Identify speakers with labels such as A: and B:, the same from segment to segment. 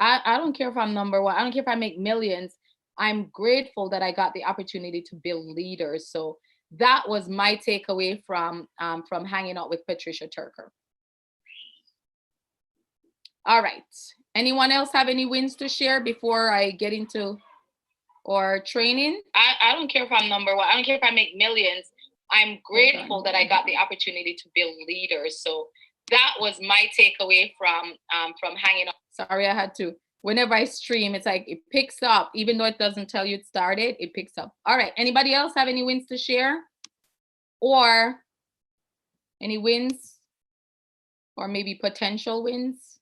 A: I don't care if I'm number one. I don't care if I make millions. I'm grateful that I got the opportunity to build leaders. So that was my takeaway from hanging out with Patricia Turker. All right. Anyone else have any wins to share before I get into or training? I don't care if I'm number one. I don't care if I make millions. I'm grateful that I got the opportunity to build leaders. So that was my takeaway from hanging out. Sorry, I had to. Whenever I stream, it's like it picks up, even though it doesn't tell you it started, it picks up. All right. Anybody else have any wins to share? Or any wins? Or maybe potential wins?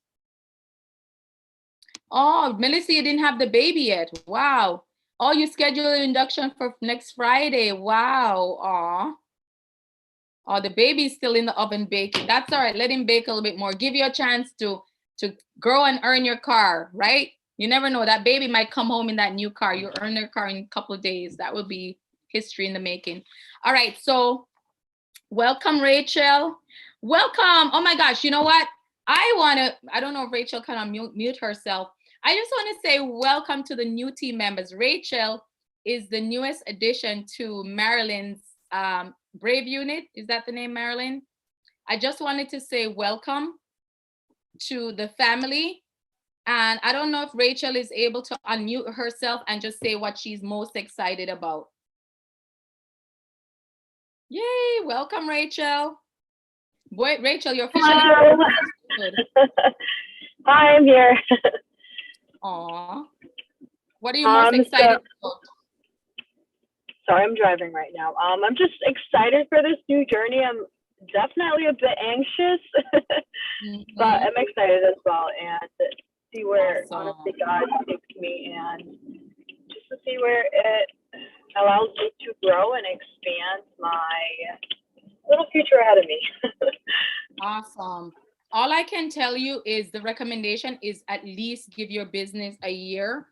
A: Oh, Melissa, you didn't have the baby yet. Wow. Oh, you scheduled an induction for next Friday. Wow. Aw. Oh, the baby's still in the oven baking. That's all right. Let him bake a little bit more. Give you a chance to grow and earn your car, right? You never know. That baby might come home in that new car. You earn their car in a couple of days. That will be history in the making. All right. So welcome, Rachel. Welcome. Oh my gosh. You know what? I don't know if Rachel can mute herself. I just want to say welcome to the new team members. Rachel is the newest addition to Marilyn's Brave unit. Is that the name, Marilyn? I just wanted to say welcome to the family. And I don't know if Rachel is able to unmute herself and just say what she's most excited about. Yay, welcome, Rachel. Boy, Rachel, you're officially good.
B: Hi, I'm here.
A: Aw. What are you most excited about?
B: Sorry, I'm driving right now. I'm just excited for this new journey. I'm definitely a bit anxious, but I'm excited as well, and see where honestly God takes me, and just to see where it allows me to grow and expand my little future ahead of me.
A: Awesome. All I can tell you is the recommendation is at least give your business a year.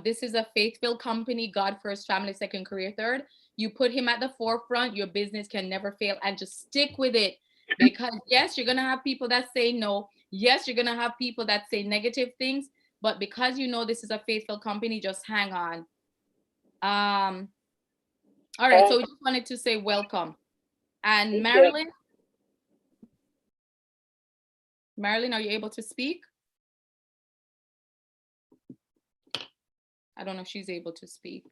A: This is a faith-filled company, God first, family second, career third. You put him at the forefront, your business can never fail, and just stick with it. Because yes, you're going to have people that say no. Yes, you're going to have people that say negative things, but because you know this is a faith-filled company, just hang on. All right, so we just wanted to say welcome. And Marilyn? Marilyn, are you able to speak? I don't know if she's able to speak.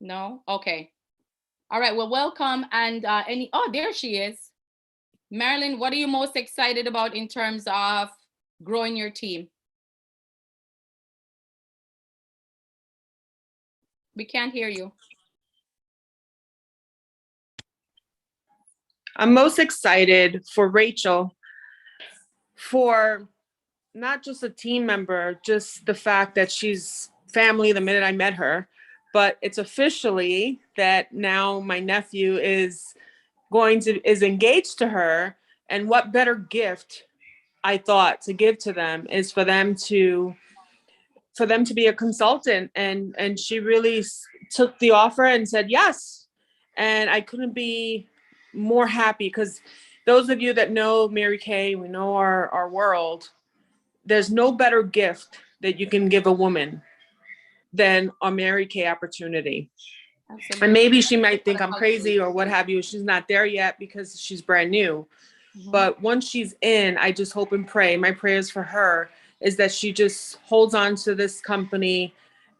A: No? Okay. All right, well, welcome. And oh, there she is. Marilyn, what are you most excited about in terms of growing your team? We can't hear you.
C: I'm most excited for Rachel, for not just a team member, just the fact that she's family the minute I met her, but it's officially that now my nephew is engaged to her. And what better gift I thought to give to them is for them to be a consultant. And she really took the offer and said yes. And I couldn't be more happy, because those of you that know Mary Kay, we know our world, there's no better gift that you can give a woman than a Mary Kay opportunity. Absolutely. And maybe she might think I'm crazy or what have you. She's not there yet because she's brand new. Mm-hmm. But once she's in, I just hope and pray. My prayers for her is that she just holds on to this company,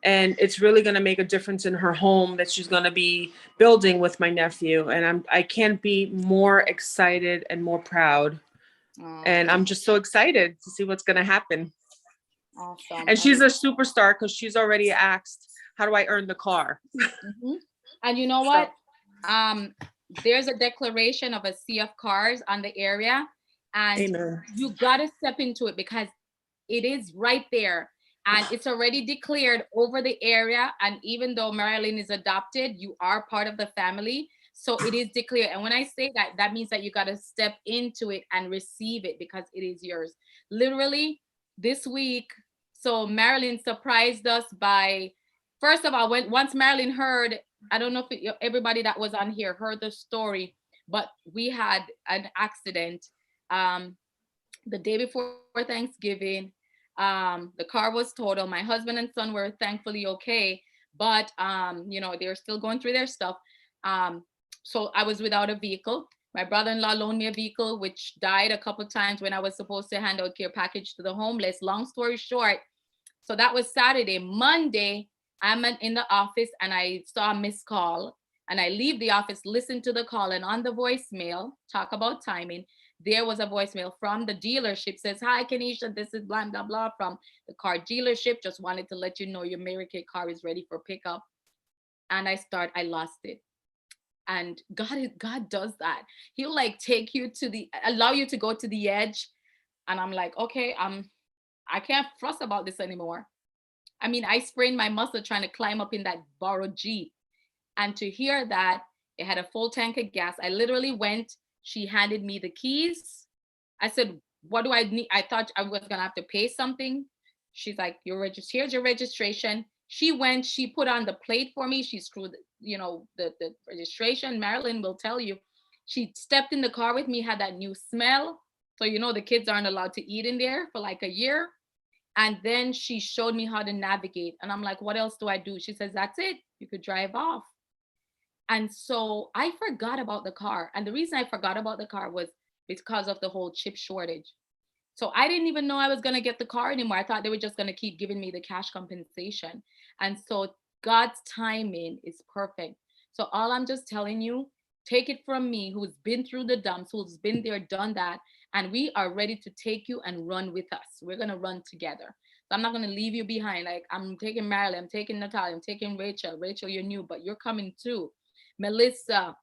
C: and it's really going to make a difference in her home that she's going to be building with my nephew. And I can't be more excited and more proud. And I'm just so excited to see what's going to happen. Awesome. And she's a superstar because she's already asked, how do I earn the car?
A: Mm-hmm. And you know what? There's a declaration of a sea of cars on the area, and Amen. You got to step into it because it is right there. And it's already declared over the area. And even though Marilyn is adopted, you are part of the family. So it is declared. And when I say that, that means that you got to step into it and receive it because it is yours. Literally this week. So Marilyn surprised us by, first of all, once Marilyn heard, I don't know if everybody that was on here heard the story, but we had an accident. the day before Thanksgiving. The car was total. My husband and son were thankfully okay, but they're still going through their stuff. So I was without a vehicle. My brother-in-law loaned me a vehicle, which died a couple times when I was supposed to hand out care package to the homeless. Long story short, so that was Saturday. Monday, I'm in the office and I saw a missed call. And I leave the office, listen to the call, and on the voicemail, talk about timing, there was a voicemail from the dealership. Says, "Hi, Kenesha, this is blah, blah, blah from the car dealership. Just wanted to let you know your Mary Kay car is ready for pickup." And I lost it. And God does that. He'll like take you allow you to go to the edge. And I'm like, okay, I can't fuss about this anymore. I mean, I sprained my muscle trying to climb up in that borrowed Jeep. And to hear that it had a full tank of gas, I literally went, she handed me the keys. I said, what do I need? I thought I was going to have to pay something. She's like, here's your registration. She went, she put on the plate for me. She screwed, the registration. Marilyn will tell you. She stepped in the car with me, had that new smell. So, the kids aren't allowed to eat in there for like a year. And then she showed me how to navigate. And I'm like, what else do I do? She says, that's it. You could drive off. And so I forgot about the car. And the reason I forgot about the car was because of the whole chip shortage. So I didn't even know I was going to get the car anymore. I thought they were just going to keep giving me the cash compensation. And so God's timing is perfect. So all I'm just telling you, take it from me, who's been through the dumps, who's been there, done that. And we are ready to take you and run with us. We're going to run together. So I'm not going to leave you behind. Like, I'm taking Marilyn, I'm taking Natalia, I'm taking Rachel. Rachel, you're new, but you're coming too. Melissa,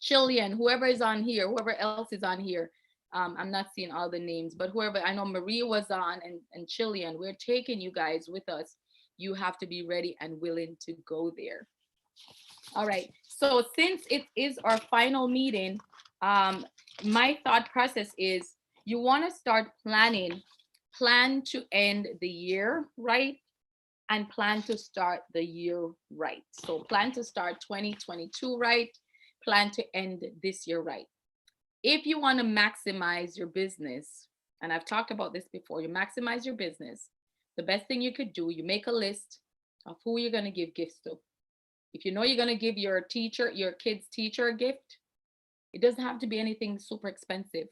A: Chillian, whoever is on here, whoever else is on here. I'm not seeing all the names, but whoever, I know Maria was on, and Chillian, we're taking you guys with us. You have to be ready and willing to go there. All right. So since it is our final meeting, my thought process is you want to start plan to end the year right, and plan to start the year right. So plan to start 2022 right, plan to end this year right. If you want to maximize your business, and I've talked about this before, you maximize your business, the best thing you could do, you make a list of who you're going to give gifts to. If you know you're going to give your kid's teacher a gift, it doesn't have to be anything super expensive.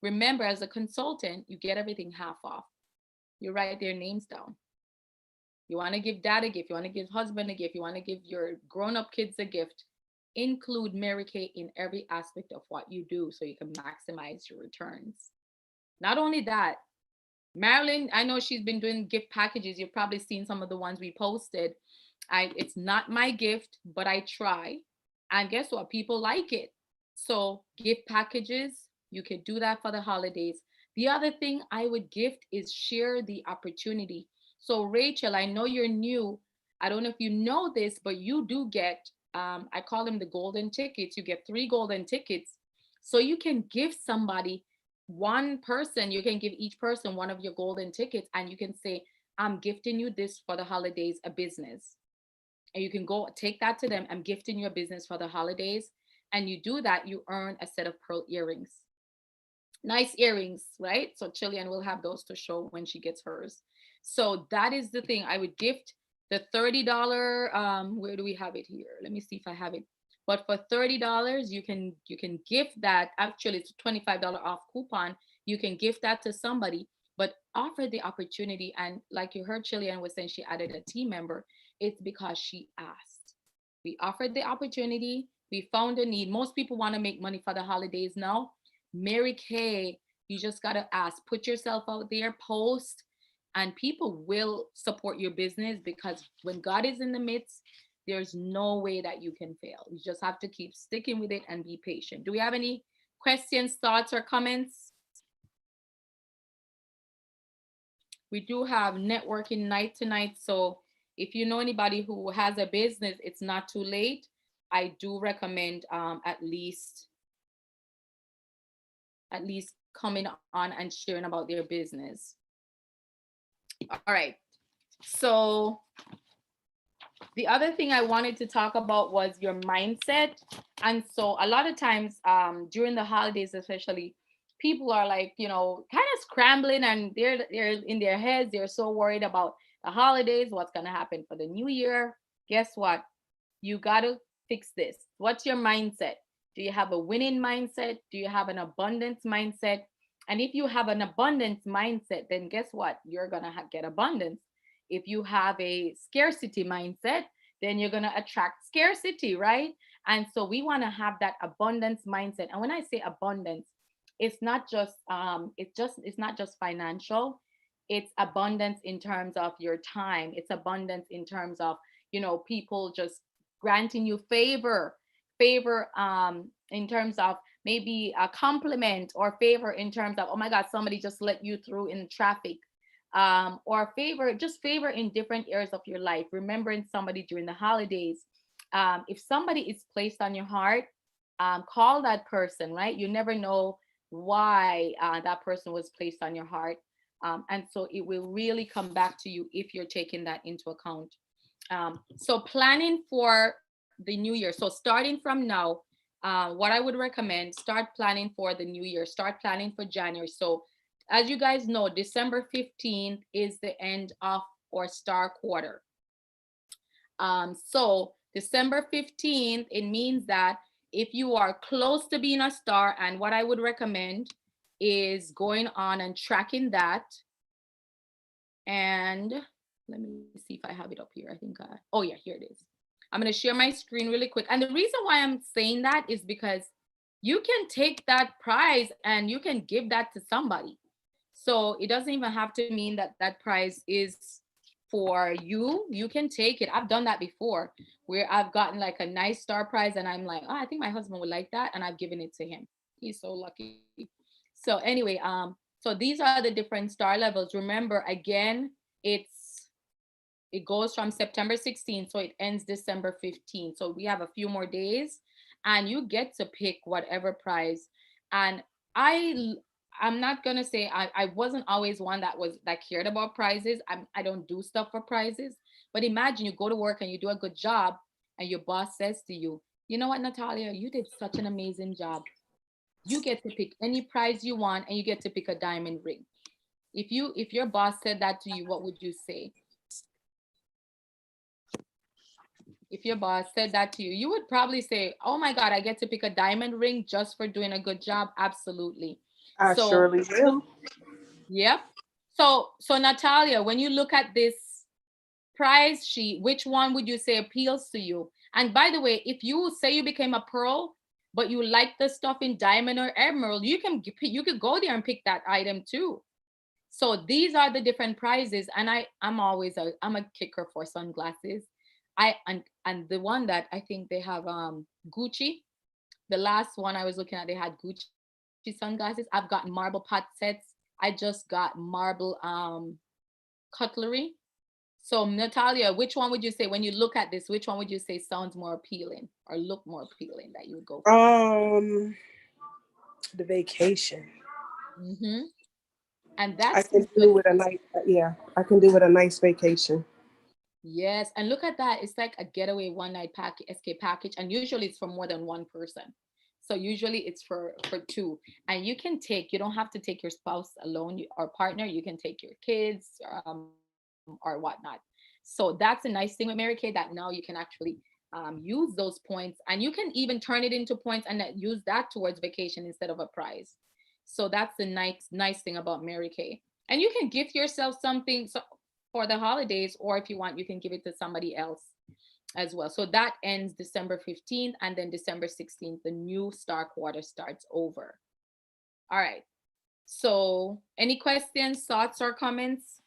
A: Remember, as a consultant, you get everything half off. You write their names down. You want to give dad a gift, you want to give husband a gift, you want to give your grown-up kids a gift, include Mary Kay in every aspect of what you do so you can maximize your returns. Not only that, Marilyn, I know she's been doing gift packages. You've probably seen some of the ones we posted. It's not my gift, but I try. And guess what? People like it. So gift packages, you could do that for the holidays. The other thing I would gift is share the opportunity. So Rachel, I know you're new. I don't know if you know this, but you do get, I call them the golden tickets. You get 3 golden tickets. So you can give somebody, one person, you can give each person one of your golden tickets, and you can say, I'm gifting you this for the holidays, a business. And you can go take that to them. I'm gifting you a business for the holidays. And you do that, you earn a set of pearl earrings. Nice earrings, right? So Chillian will have those to show when she gets hers. So that is the thing. I would gift the $30. Where do we have it here? Let me see if I have it. But for $30, you can gift that. Actually, it's a $25 off coupon. You can gift that to somebody, but offer the opportunity. And like you heard Chillian was saying, she added a team member. It's because she asked. We offered the opportunity. We found a need. Most people want to make money for the holidays now. Mary Kay, you just got to ask. Put yourself out there, post, and people will support your business, because when God is in the midst, there's no way that you can fail. You just have to keep sticking with it and be patient. Do we have any questions, thoughts, or comments? We do have networking night tonight. So if you know anybody who has a business, it's not too late. I do recommend at least coming on and sharing about their business. All right. So the other thing I wanted to talk about was your mindset. And so a lot of times during the holidays, especially, people are like, kind scrambling, and they're in their heads. They're so worried about the holidays, what's going to happen for the new year. Guess what? You got to fix this. What's your mindset? Do you have a winning mindset? Do you have an abundance mindset? And if you have an abundance mindset, then guess what? You're going to get abundance. If you have a scarcity mindset, then you're going to attract scarcity, right? And so we want to have that abundance mindset. And when I say abundance, it's not just it's not just financial. It's abundance in terms of your time. It's abundance in terms of, people just granting you favor in terms of maybe a compliment, or favor in terms of, oh my God, somebody just let you through in traffic, or favor in different areas of your life, remembering somebody during the holidays. If somebody is placed on your heart, call that person, right? You never know why that person was placed on your heart. And so it will really come back to you if you're taking that into account. So planning for the new year. So starting from now, what I would recommend, start planning for the new year, start planning for January. So as you guys know, December 15th is the end of our star quarter. So December 15th, it means that if you are close to being a star, and what I would recommend is going on and tracking that. And let me see if I have it up here. I think, oh yeah, here it is. I'm going to share my screen really quick. And the reason why I'm saying that is because you can take that prize and you can give that to somebody. So it doesn't even have to mean that that prize is for you. You can take it. I've done that before, where I've gotten like a nice star prize and I'm like, oh, I think my husband would like that, and I've given it to him. He's so lucky. So anyway, so these are the different star levels. Remember, again, it goes from September 16th, so it ends December 15th. So we have a few more days, and you get to pick whatever prize. And I'm not gonna say I wasn't always one that cared about prizes. I don't do stuff for prizes. But imagine you go to work and you do a good job, and your boss says to you, you know what, Natalia, you did such an amazing job. You get to pick any prize you want, and you get to pick a diamond ring. If your boss said that to you, what would you say? If your boss said that to you, you would probably say, oh my God, I get to pick a diamond ring just for doing a good job. Absolutely.
D: I surely will.
A: Yep. So Natalia, when you look at this prize sheet, which one would you say appeals to you? And by the way, if you say you became a pearl, but you like the stuff in diamond or emerald, you could go there and pick that item too. So these are the different prizes. And I'm a kicker for sunglasses. And the one that I think they have Gucci. The last one I was looking at, they had Gucci sunglasses. I've got marble pot sets. I just got marble cutlery. So Natalia, which one would you say, when you look at this, which one would you say sounds more appealing or look more appealing that you would go for?
D: The vacation.
A: Mm-hmm. And that's
D: I can do with I can do with a nice vacation.
A: Yes, and look at that. It's like a getaway one night escape package, and usually it's for more than one person. So usually it's for two, and you don't have to take your spouse alone or partner. You can take your kids or whatnot. So that's a nice thing with Mary Kay, that now you can actually use those points, and you can even turn it into points and use that towards vacation instead of a prize. So that's the nice thing about Mary Kay. And you can gift yourself something for the holidays, or if you want, you can give it to somebody else as well. So that ends December 15th, and then December 16th, the new star quarter starts over. All right. So any questions, thoughts, or comments?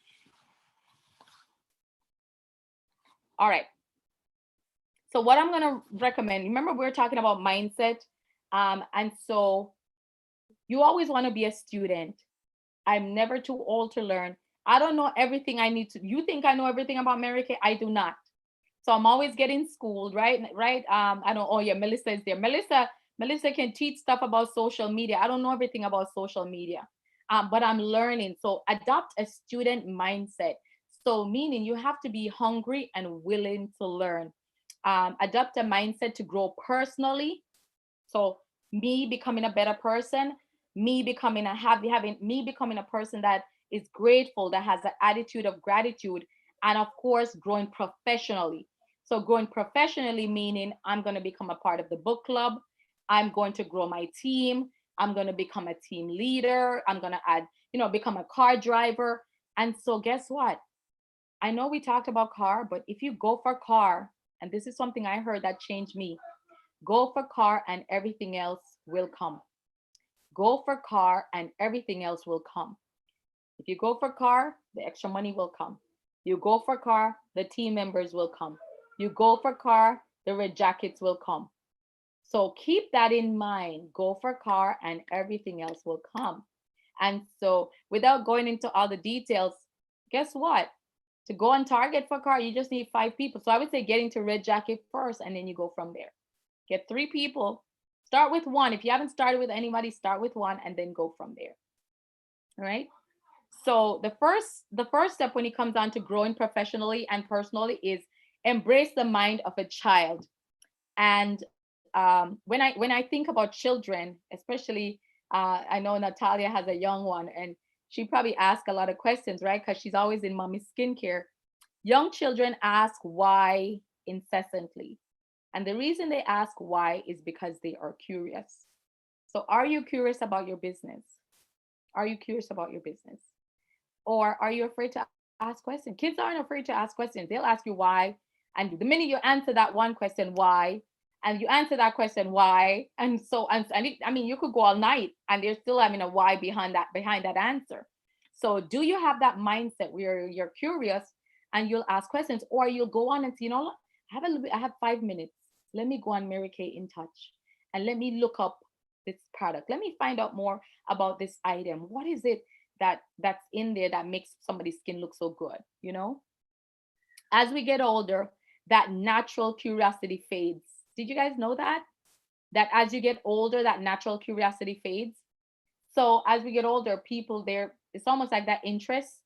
A: All right. So what I'm going to recommend, remember we were talking about mindset. And so you always want to be a student. I'm never too old to learn. I don't know everything I need to. You think I know everything about Mary Kay? I do not. So I'm always getting schooled, right? I don't. Oh yeah, Melissa is there. Melissa can teach stuff about social media. I don't know everything about social media, but I'm learning. So adopt a student mindset. So meaning you have to be hungry and willing to learn. Adopt a mindset to grow personally. So me becoming a better person, me becoming a person that is grateful, that has an attitude of gratitude, and of course, growing professionally. So growing professionally meaning I'm going to become a part of the book club. I'm going to grow my team. I'm going to become a team leader. I'm going to add, become a car driver. And so guess what? I know we talked about car, but if you go for car, and this is something I heard that changed me, go for car and everything else will come. Go for car and everything else will come. If you go for car, the extra money will come. You go for car, the team members will come. You go for car, the red jackets will come. So keep that in mind. Go for car and everything else will come. And so without going into all the details, guess what? To go on target for car, you just need 5 people. So I would say get into red jacket first, and then you go from there. Get 3 people. Start with 1. If you haven't started with anybody, start with 1 and then go from there. All right. So the first step when it comes down to growing professionally and personally is embrace the mind of a child. And when I think about children, especially I know Natalia has a young one, and she probably asks a lot of questions, right? Because she's always in mommy's skincare. Young children ask why incessantly. And the reason they ask why is because they are curious. So are you curious about your business? Are you curious about your business? Or are you afraid to ask questions? Kids aren't afraid to ask questions. They'll ask you why. And the minute you answer that one question, why, and you answer that question, why, and so, I mean, you could go all night and they're still having a why behind that answer. So do you have that mindset where you're curious and you'll ask questions, or you'll go on and say, I have 5 minutes. Let me go on Mary Kay In Touch and let me look up this product. Let me find out more about this item. What is it that's in there that makes somebody's skin look so good? As we get older, that natural curiosity fades. Did you guys know that as you get older, that natural curiosity fades? So as we get older, people there, it's almost like that interest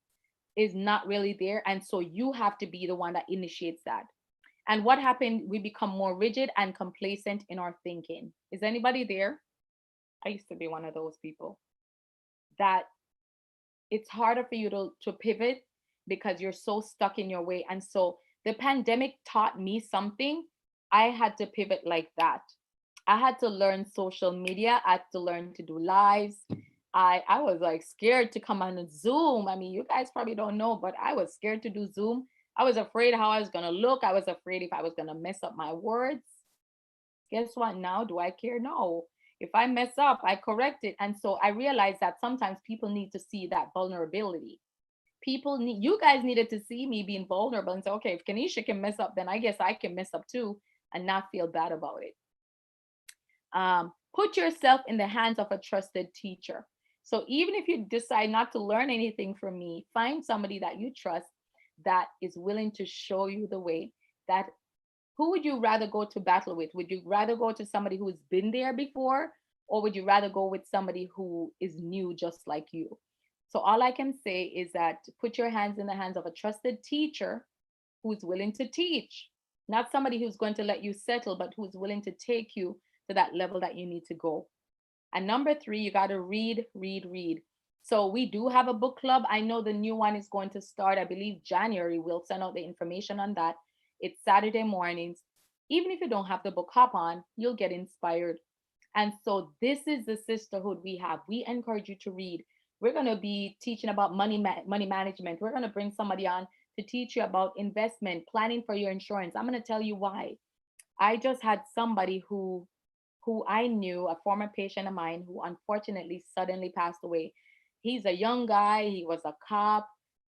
A: is not really there. And so you have to be the one that initiates that. And what happened? We become more rigid and complacent in our thinking. Is anybody there? I used to be one of those people that it's harder for you to pivot because you're so stuck in your way. And so the pandemic taught me something. I had to pivot like that. I had to learn social media. I had to learn to do lives. I was like scared to come on Zoom. I mean, you guys probably don't know, but I was scared to do Zoom. I was afraid how I was going to look. I was afraid if I was going to mess up my words. Guess what? Now, do I care? No. If I mess up, I correct it. And so I realized that sometimes people need to see that vulnerability. You guys needed to see me being vulnerable and say, okay, if Kanisha can mess up, then I guess I can mess up too, and not feel bad about it. Put yourself in the hands of a trusted teacher. So even if you decide not to learn anything from me, find somebody that you trust that is willing to show you the way. Who would you rather go to battle with? Would you rather go to somebody who's been there before, or would you rather go with somebody who is new just like you? So all I can say is that put your hands in the hands of a trusted teacher who's willing to teach, not somebody who's going to let you settle, but who's willing to take you to that level that you need to go. And number 3, you got to read. So we do have a book club. I know the new one is going to start, I believe January. We'll send out the information on that. It's Saturday mornings. Even if you don't have the book, hop on, you'll get inspired. And so this is the sisterhood we have. We encourage you to read. We're going to be teaching about money management. We're going to bring somebody on to teach you about investment, planning for your insurance. I'm going to tell you why. I just had somebody who I knew, a former patient of mine, who unfortunately suddenly passed away. He's a young guy. He was a cop,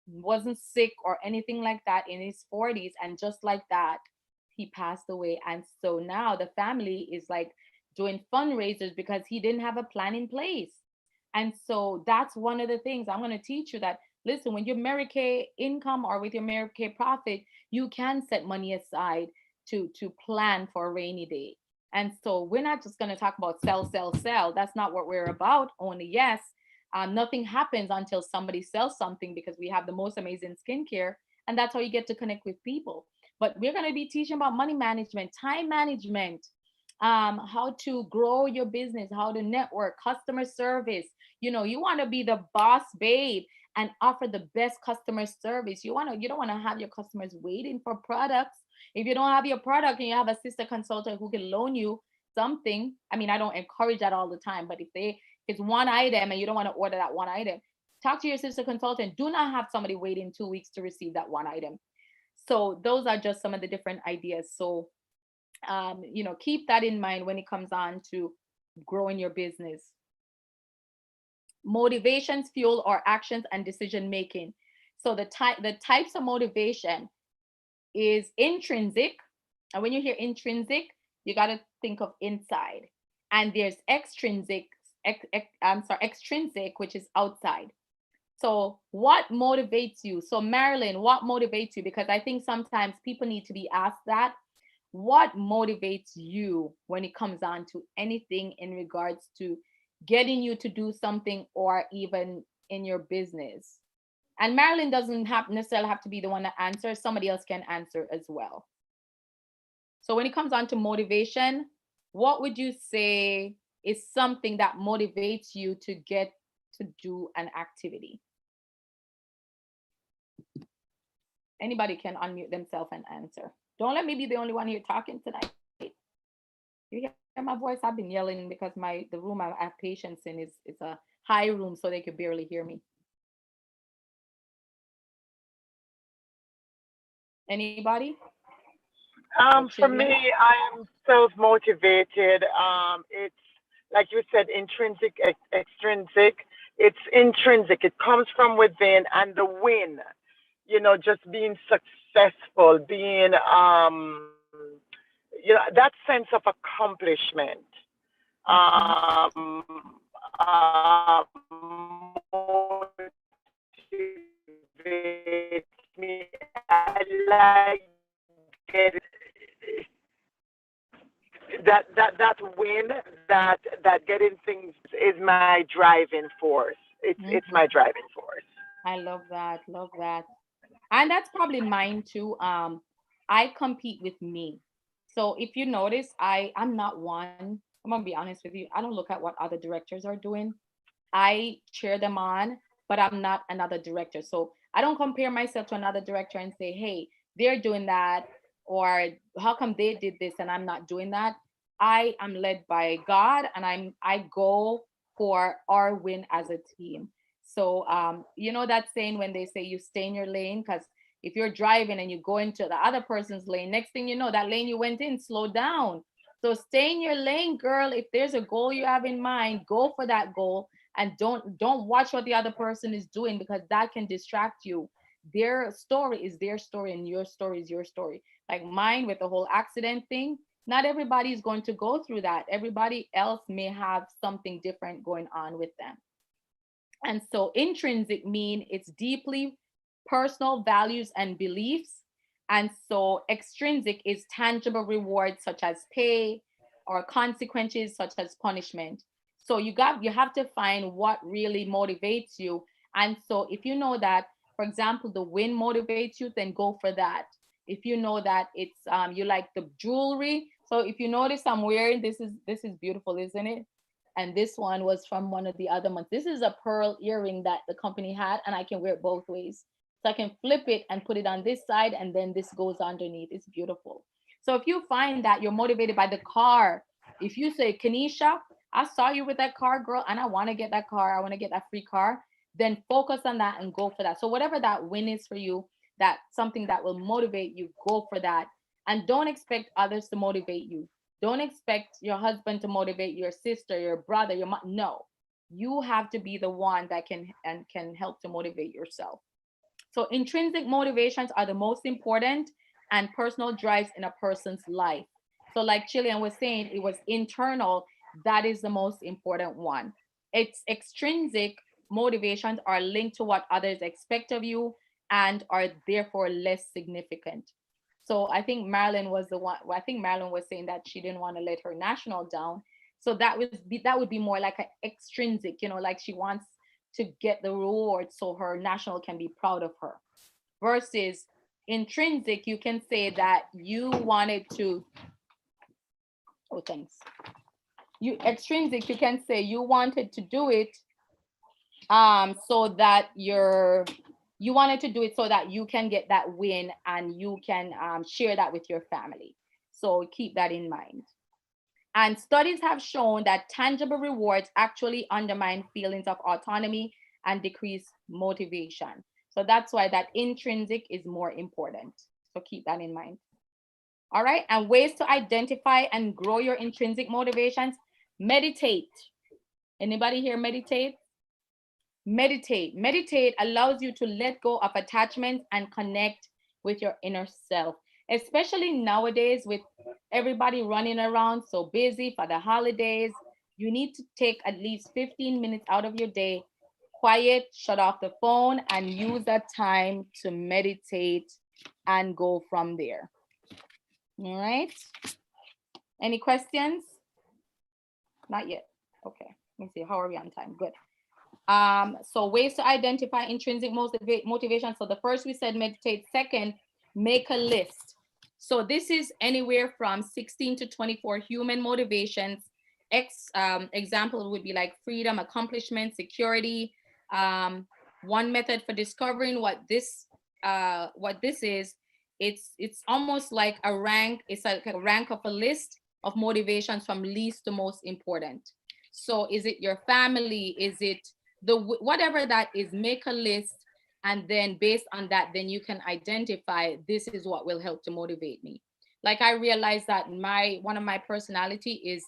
A: wasn't sick or anything like that, in his 40s. And just like that, he passed away. And so now the family is like doing fundraisers because he didn't have a plan in place. And so that's one of the things I'm going to teach you, that listen, when you're Mary Kay income or with your Mary Kay profit, you can set money aside to plan for a rainy day. And so we're not just going to talk about sell. That's not what we're about. Only yes, nothing happens until somebody sells something, because we have the most amazing skincare, and that's how you get to connect with people. But we're going to be teaching about money management, time management, how to grow your business, how to network, customer service. You know, you want to be the boss babe and offer the best customer service. You don't want to have your customers waiting for products. If you don't have your product and you have a sister consultant who can loan you something, I mean, I don't encourage that all the time, but if it's one item and you don't want to order that one item, talk to your sister consultant. Do not have somebody waiting 2 weeks to receive that one item. So those are just some of the different ideas. So you know, keep that in mind when it comes on to growing your business. Motivations fuel our actions and decision making. So the types of motivation is intrinsic, and when you hear intrinsic, you got to think of inside. And there's extrinsic, extrinsic, which is outside. So what motivates you? So Marilyn, what motivates you? Because I think sometimes people need to be asked that. What motivates you when it comes on to anything in regards to getting you to do something or even in your business? And Marilyn doesn't necessarily have to be the one to answer. Somebody else can answer as well. So when it comes on to motivation, what would you say is something that motivates you to get to do an activity? Anybody can unmute themselves and answer. Don't let me be the only one here talking tonight. You hear my voice? I've been yelling because the room I have patients in is a high room, so they could barely hear me. Anybody?
E: For me, I am self-motivated. It's like you said, intrinsic, extrinsic. It's intrinsic. It comes from within, and the win, you know, just being successful, being, you know, that sense of accomplishment. Motivates me. I like getting that win, that getting things is my driving force. It's my driving force.
A: I love that. Love that. And that's probably mine too. I compete with me. So if you notice, I'm not one. I'm gonna be honest with you. I don't look at what other directors are doing. I cheer them on, but I'm not another director. So I don't compare myself to another director and say, hey, they're doing that, or how come they did this and I'm not doing that. I am led by God, and I go for our win as a team. So you know that saying when they say you stay in your lane, because if you're driving and you go into the other person's lane, next thing you know, that lane you went in, slow down. So stay in your lane, girl. If there's a goal you have in mind, go for that goal, and don't watch what the other person is doing, because that can distract you. Their story is their story and your story is your story. Like mine with the whole accident thing, not everybody is going to go through that. Everybody else may have something different going on with them. And so intrinsic mean it's deeply personal values and beliefs. And so extrinsic is tangible rewards such as pay or consequences such as punishment. So you have to find what really motivates you. And so if you know that, for example, the win motivates you, then go for that. If you know that it's you like the jewelry. So if you notice I'm wearing this is beautiful, isn't it? And this one was from one of the other months. This is a pearl earring that the company had, and I can wear it both ways. So I can flip it and put it on this side, and then this goes underneath. It's beautiful. So if you find that you're motivated by the car, if you say, Kenesha, I saw you with that car, girl, and I want to get that car, I want to get that free car, then focus on that and go for that. So whatever that win is for you, that something that will motivate you, go for that. And don't expect others to motivate you. Don't expect your husband to motivate your sister, your brother, your mom. No, you have to be the one that can help to motivate yourself. So intrinsic motivations are the most important and personal drives in a person's life. So like Chilean was saying, it was internal. That is the most important one. It's extrinsic motivations are linked to what others expect of you and are therefore less significant. So I think Marilyn was the one. I think Marilyn was saying that she didn't want to let her national down. So that would be more like an extrinsic, like she wants to get the reward so her national can be proud of her. Versus intrinsic, you can say that you wanted to. Oh, Oh, thanks. You extrinsic, you can say you wanted to do it so that you wanted to do it so that you can get that win and you can share that with your family. So keep that in mind. And studies have shown that tangible rewards actually undermine feelings of autonomy and decrease motivation. So that's why that intrinsic is more important. So keep that in mind. All right. And ways to identify and grow your intrinsic motivations. Meditate. Anybody here meditate? Meditate. Meditate allows you to let go of attachments and connect with your inner self, especially nowadays with everybody running around so busy for the holidays. You need to take at least 15 minutes out of your day, quiet, shut off the phone, and use that time to meditate and go from there. All right. Any questions? Not yet. Okay. Let me see. How are we on time? Good. So ways to identify intrinsic motivation. So the first we said meditate. Second, make a list. So this is anywhere from 16 to 24 human motivations. Example would be like freedom, accomplishment, security. One method for discovering what this is, it's almost like a rank. It's like a rank of a list of motivations from least to most important. So is it your family? Is it whatever that is? Make a list, and then based on that, then you can identify this is what will help to motivate me. Like I realized that one of my personality is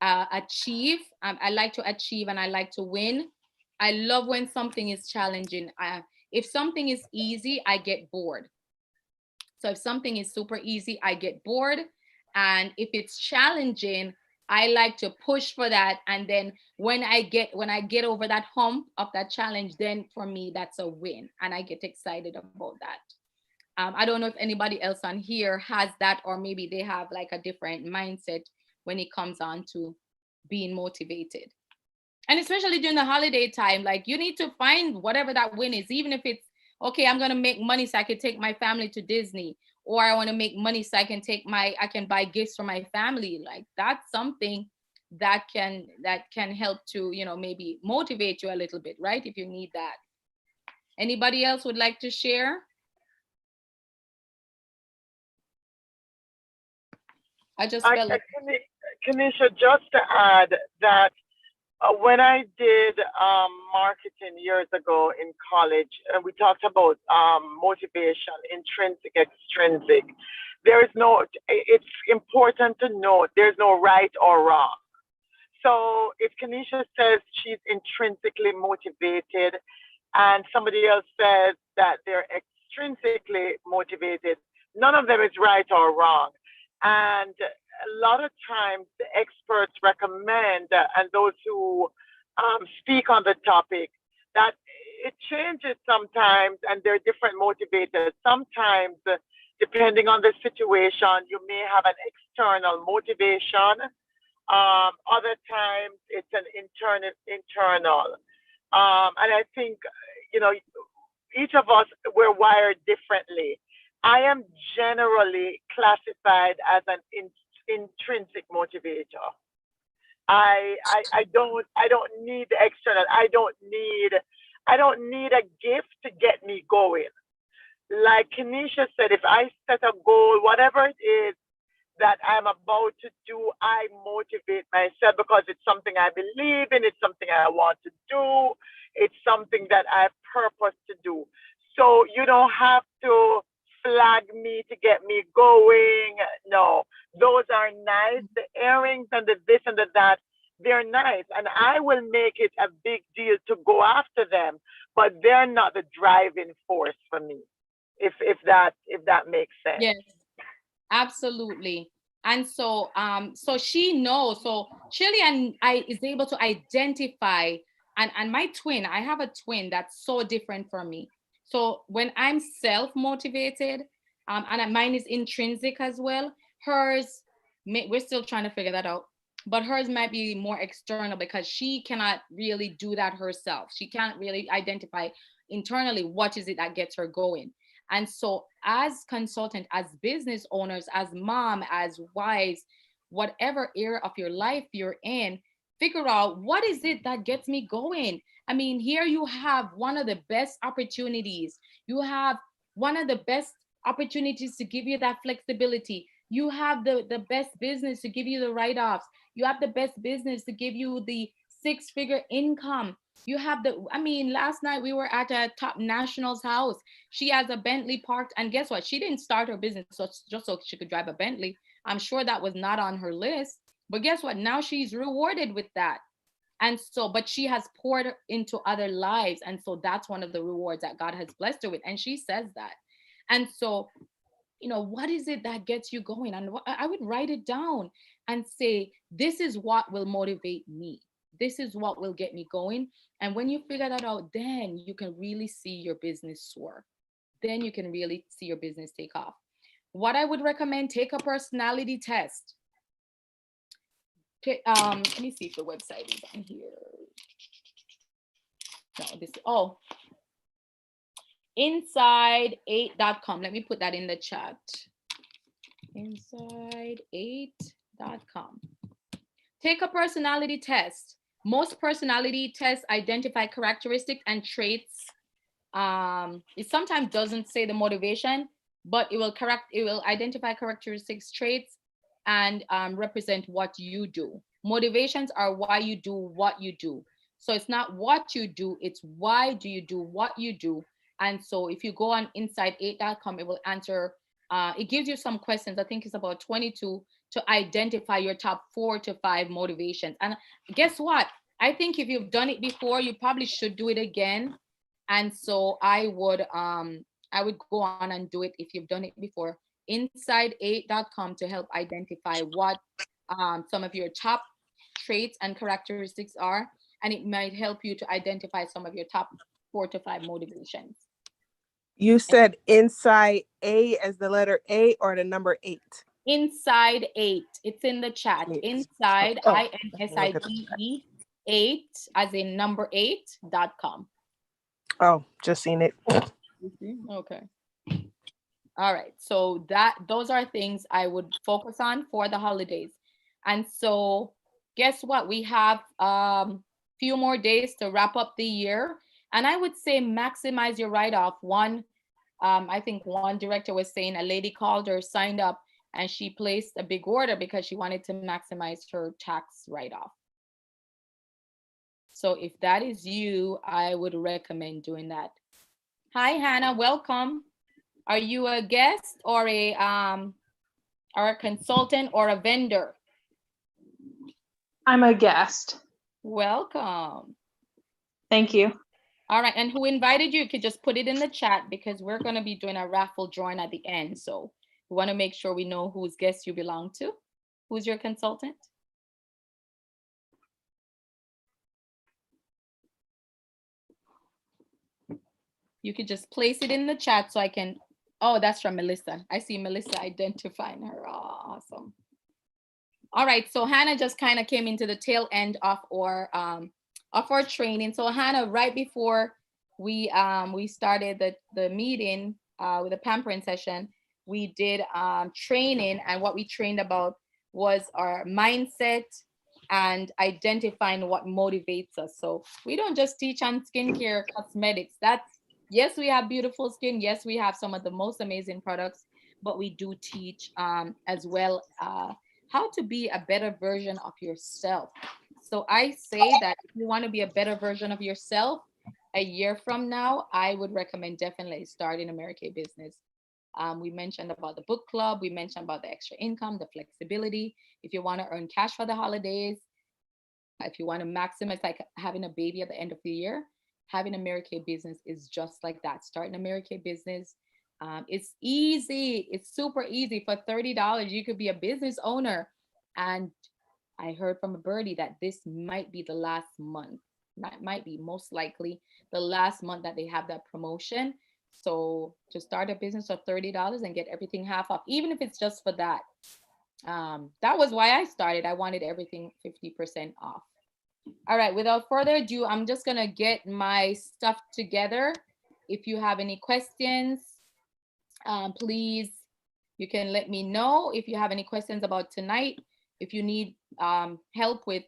A: achieve. I like to achieve and I like to win. I love when something is challenging. If something is easy, I get bored. So if something is super easy, I get bored. And if it's challenging, I like to push for that. And then when I get over that hump of that challenge, then for me, that's a win. And I get excited about that. I don't know if anybody else on here has that, or maybe they have like a different mindset when it comes on to being motivated. And especially during the holiday time, like you need to find whatever that win is, even if it's, okay, I'm going to make money so I can take my family to Disney, or I want to make money so I can buy gifts for my family. Like that's something that can help to, maybe motivate you a little bit, right? If you need that. Anybody else would like to share? I just felt like
E: Kanisha, just to add that when I did marketing years ago in college, and we talked about motivation, intrinsic, extrinsic. It's important to note there's no right or wrong. So if Kanisha says she's intrinsically motivated and somebody else says that they're extrinsically motivated, none of them is right or wrong. And a lot of times the experts recommend, and those who speak on the topic, that it changes sometimes and there are different motivators. Sometimes, depending on the situation, you may have an external motivation. Other times it's an internal. And I think, each of us, we're wired differently. I am generally classified as an intrinsic motivator. I don't need the external. I don't need a gift to get me going. Like Kanisha said, if I set a goal, whatever it is that I'm about to do, I motivate myself because it's something I believe in, it's something I want to do, it's something that I purpose to do. So you don't have to flag me to get me going. No, those are nice. The earrings and the this and the that, they're nice. And I will make it a big deal to go after them, but they're not the driving force for me, if that makes sense.
A: Yes, absolutely. And so she knows. So Shirley and I is able to identify, and my twin, I have a twin that's so different from me. So when I'm self-motivated, and mine is intrinsic as well, hers, we're still trying to figure that out, but hers might be more external because she cannot really do that herself. She can't really identify internally what is it that gets her going. And so as consultant, as business owners, as mom, as wives, whatever area of your life you're in, figure out what is it that gets me going. I mean, here you have one of the best opportunities. You have one of the best opportunities to give you that flexibility. You have the best business to give you the write-offs. You have the best business to give you the six-figure income. You have I mean, last night we were at a top national's house. She has a Bentley parked, and guess what? She didn't start her business just so she could drive a Bentley. I'm sure that was not on her list. But guess what? Now she's rewarded with that. And so, but she has poured into other lives. And so that's one of the rewards that God has blessed her with. And she says that. And so, you know, what is it that gets you going? And I would write it down and say, this is what will motivate me. This is what will get me going. And when you figure that out, then you can really see your business soar. Then you can really see your business take off. What I would recommend, take a personality test. Let me see if the website is on here. No, inside8.com. Let me put that in the chat. Inside8.com. Take a personality test. Most personality tests identify characteristics and traits. It sometimes doesn't say the motivation, but it will identify characteristics, traits, and represent what you do. Motivations are why you do what you do. So it's not what you do, it's why do you do what you do. And so if you go on inside8.com, it will answer, it gives you some questions. I think it's about 22 to identify your top 4 to 5 motivations. And guess what? I think if you've done it before, you probably should do it again. And so I would go on and do it if you've done it before. Inside8.com to help identify what some of your top traits and characteristics are. And it might help you to identify some of your top 4 to 5 motivations.
D: You said inside A as the letter A or the number 8?
A: Inside 8. It's in the chat. Inside, INSIDE 8 as in number 8.com.
D: Oh, just seen it.
A: Okay. All right. So those are things I would focus on for the holidays. And so guess what? We have few more days to wrap up the year. And I would say maximize your write-off. I think one director was saying a lady called her, signed up, and she placed a big order because she wanted to maximize her tax write-off. So if that is you, I would recommend doing that. Hi, Hannah, welcome. Are you a guest or a consultant or a vendor?
F: I'm a guest.
A: Welcome.
F: Thank you.
A: All right, and who invited you? You could just put it in the chat because we're going to be doing a raffle drawing at the end. So we want to make sure we know whose guest you belong to. Who's your consultant? You could just place it in the chat so I can, oh, that's from Melissa. I see Melissa identifying her. Oh, awesome. All right, so Hannah just kind of came into the tail end of our training. So Hannah, right before we started the meeting with the pampering session, we did training, and what we trained about was our mindset and identifying what motivates us. So we don't just teach on skincare, cosmetics. Yes, we have beautiful skin. Yes, we have some of the most amazing products, but we do teach as well how to be a better version of yourself. So I say that if you want to be a better version of yourself a year from now, I would recommend definitely starting American business. We mentioned about the book club. We mentioned about the extra income, the flexibility. If you want to earn cash for the holidays, if you want to maximize, like having a baby at the end of the year, having American business is just like that. Starting American business, it's easy. It's super easy. For $30, you could be a business owner. And I heard from a birdie that this might be the last month. That might be most likely the last month that they have that promotion. So to start a business of $30 and get everything half off, even if it's just for that. That was why I started. I wanted everything 50% off. All right, without further ado, I'm just gonna get my stuff together. If you have any questions, please, you can let me know. If you have any questions about tonight, if you need help with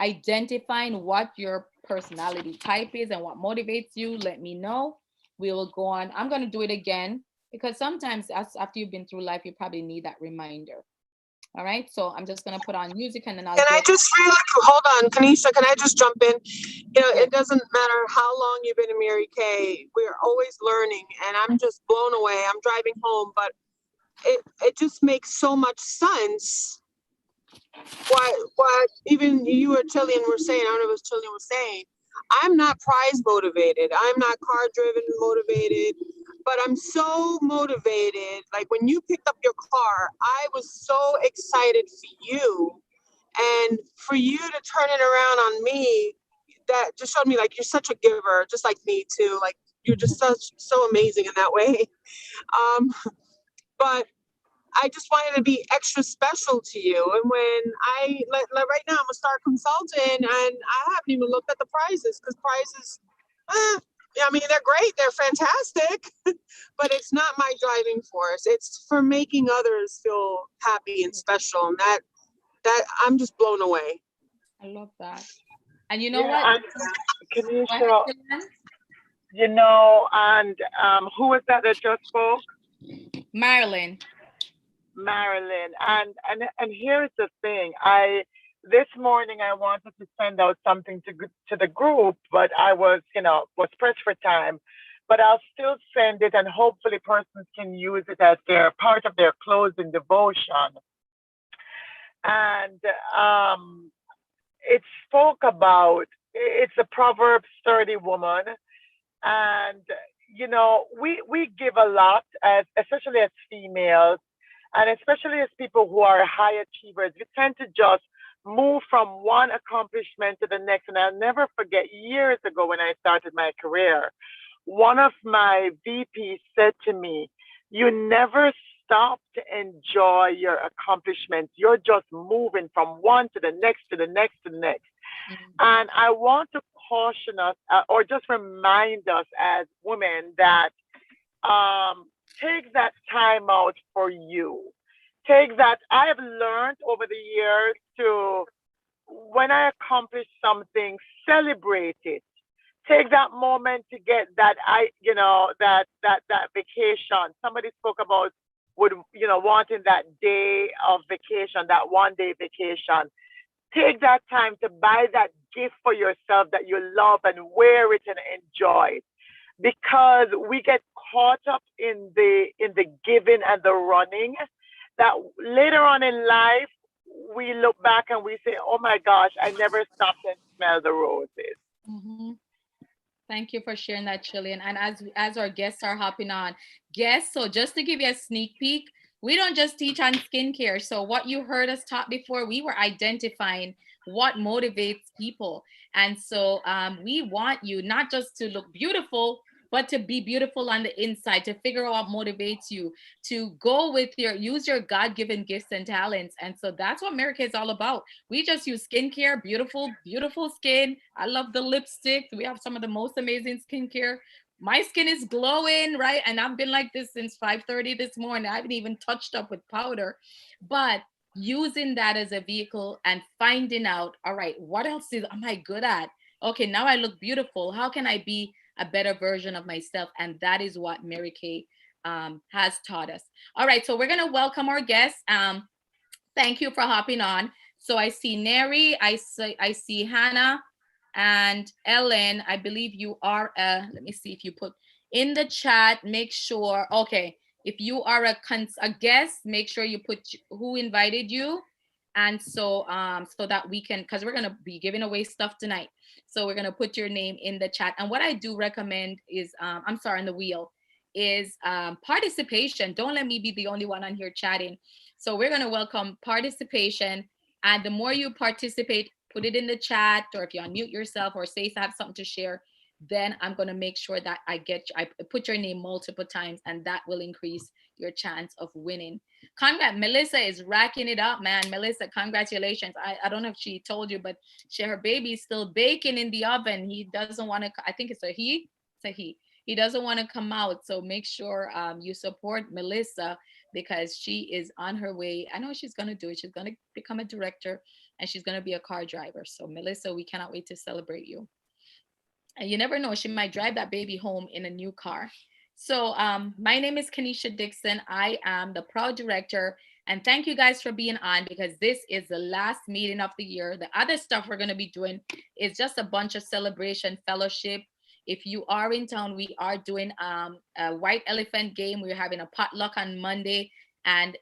A: identifying what your personality type is and what motivates you, let me know. We will go on. I'm going to do it again because sometimes after you've been through life, you probably need that reminder. All right. So I'm just going to put on music and then I'll
C: Can I just really hold on, Kanisha? Can I just jump in? You know, it doesn't matter how long you've been in Mary Kay. We're always learning, and I'm just blown away. I'm driving home, but it just makes so much sense. What even you or Chillian were saying, I don't know if it was Chillian was saying, I'm not prize motivated. I'm not car driven motivated, but I'm so motivated. Like when you picked up your car, I was so excited for you, and for you to turn it around on me, that just showed me like you're such a giver, just like me too. Like you're just so amazing in that way. But I just wanted to be extra special to you. And when right now I'm a star consultant and I haven't even looked at the prizes because prizes, I mean, they're great. They're fantastic, but it's not my driving force. It's for making others feel happy and special. And that I'm just blown away.
A: I love that. And you know what?
E: Kanisha, you know, and who was that just spoke?
A: Marilyn.
E: And here's the thing. This morning I wanted to send out something to the group, but I was pressed for time. But I'll still send it, and hopefully persons can use it as their part of their closing devotion. And it spoke about, it's a Proverbs 30 woman, and we give a lot, especially as females. And especially as people who are high achievers, we tend to just move from one accomplishment to the next. And I'll never forget years ago when I started my career, one of my VPs said to me, you never stop to enjoy your accomplishments. You're just moving from one to the next, to the next, to the next. Mm-hmm. And I want to caution us or just remind us as women that take that time out for you. Take that. I have learned over the years to, when I accomplish something, celebrate it. Take that moment to get that that vacation. Somebody spoke about wanting that day of vacation, that 1 day vacation. Take that time to buy that gift for yourself that you love and wear it and enjoy it. Because we get caught up in the giving and the running, that later on in life we look back and we say, oh my gosh, I never stopped and smelled the roses.
A: Mm-hmm. Thank you for sharing that, Chillian. And as our guests are hopping on, so just to give you a sneak peek, we don't just teach on skincare. So what you heard us talk before, we were identifying what motivates people. And so we want you not just to look beautiful, but to be beautiful on the inside, to figure out what motivates you, to go with use your God-given gifts and talents. And so that's what Mary Kay is all about. We just use skincare, beautiful, beautiful skin. I love the lipstick. We have some of the most amazing skincare. My skin is glowing, right? And I've been like this since 5:30 this morning. I haven't even touched up with powder, but using that as a vehicle and finding out, all right, what else am I good at? Okay, now I look beautiful. How can I be a better version of myself? And that is what Mary Kay has taught us. All right, so we're going to welcome our guests. Thank you for hopping on. So I see Neri, I see Hannah and Ellen. I believe you are, let me see if you put in the chat, make sure, okay, if you are a guest, make sure you put who invited you. And so so that we can, because we're going to be giving away stuff tonight. So we're going to put your name in the chat. And what I do recommend is, I'm sorry, on the wheel, is participation. Don't let me be the only one on here chatting. So we're going to welcome participation. And the more you participate, put it in the chat, or if you unmute yourself or say you have something to share, then I'm going to make sure that I put your name multiple times, and that will increase your chance of winning. Congrats. Melissa is racking it up, man. Melissa, congratulations. I don't know if she told you, but her baby's still baking in the oven. He doesn't want to, I think it's a he. a he. He doesn't want to come out. So make sure you support Melissa because she is on her way. I know she's going to do it. She's going to become a director and she's going to be a car driver. So Melissa, we cannot wait to celebrate you. And you never know, she might drive that baby home in a new car. So my name is Kanisha Dixon. I am the proud director. And thank you guys for being on because this is the last meeting of the year. The other stuff we're going to be doing is just a bunch of celebration fellowship. If you are in town, we are doing a white elephant game. We're having a potluck on Monday. And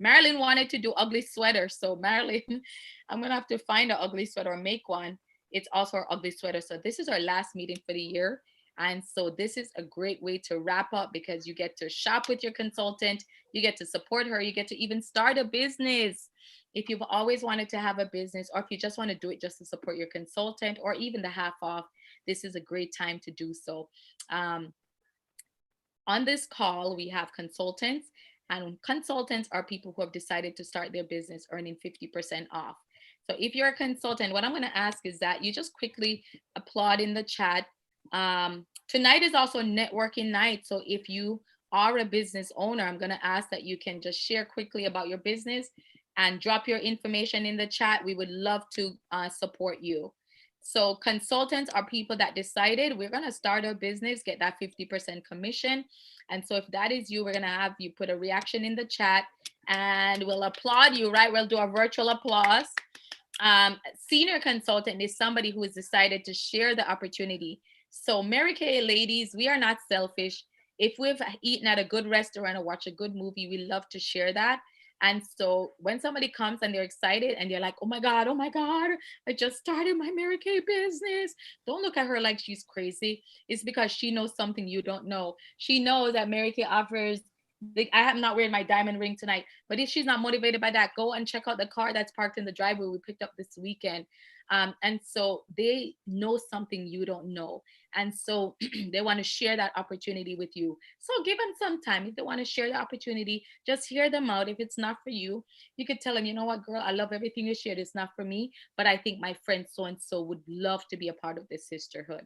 A: Marilyn wanted to do ugly sweaters. So Marilyn, I'm going to have to find an ugly sweater or make one. It's also our ugly sweater. So this is our last meeting for the year. And so this is a great way to wrap up because you get to shop with your consultant. You get to support her. You get to even start a business. If you've always wanted to have a business, or if you just want to do it just to support your consultant or even the half off, this is a great time to do so. On this call, we have consultants, and consultants are people who have decided to start their business earning 50% off. So if you're a consultant, what I'm going to ask is that you just quickly applaud in the chat. Tonight is also networking night. So if you are a business owner, I'm going to ask that you can just share quickly about your business and drop your information in the chat. We would love to support you. So consultants are people that decided we're going to start a business, get that 50% commission. And so if that is you, we're going to have you put a reaction in the chat and we'll applaud you, right? We'll do a virtual applause. Senior consultant is somebody who has decided to share the opportunity. So Mary Kay ladies, we are not selfish. If we've eaten at a good restaurant or watched a good movie, we love to share that. And so when somebody comes and they're excited and they're like, oh my God, I just started my Mary Kay business. Don't look at her like she's crazy. It's because she knows something you don't know. She knows that Mary Kay offers, I am not wearing my diamond ring tonight, but if she's not motivated by that, go and check out the car that's parked in the driveway we picked up this weekend. And so they know something you don't know. And so they want to share that opportunity with you. So give them some time. If they want to share the opportunity, just hear them out. If it's not for you, you could tell them, you know what, girl, I love everything you shared. It's not for me, but I think my friend so-and-so would love to be a part of this sisterhood.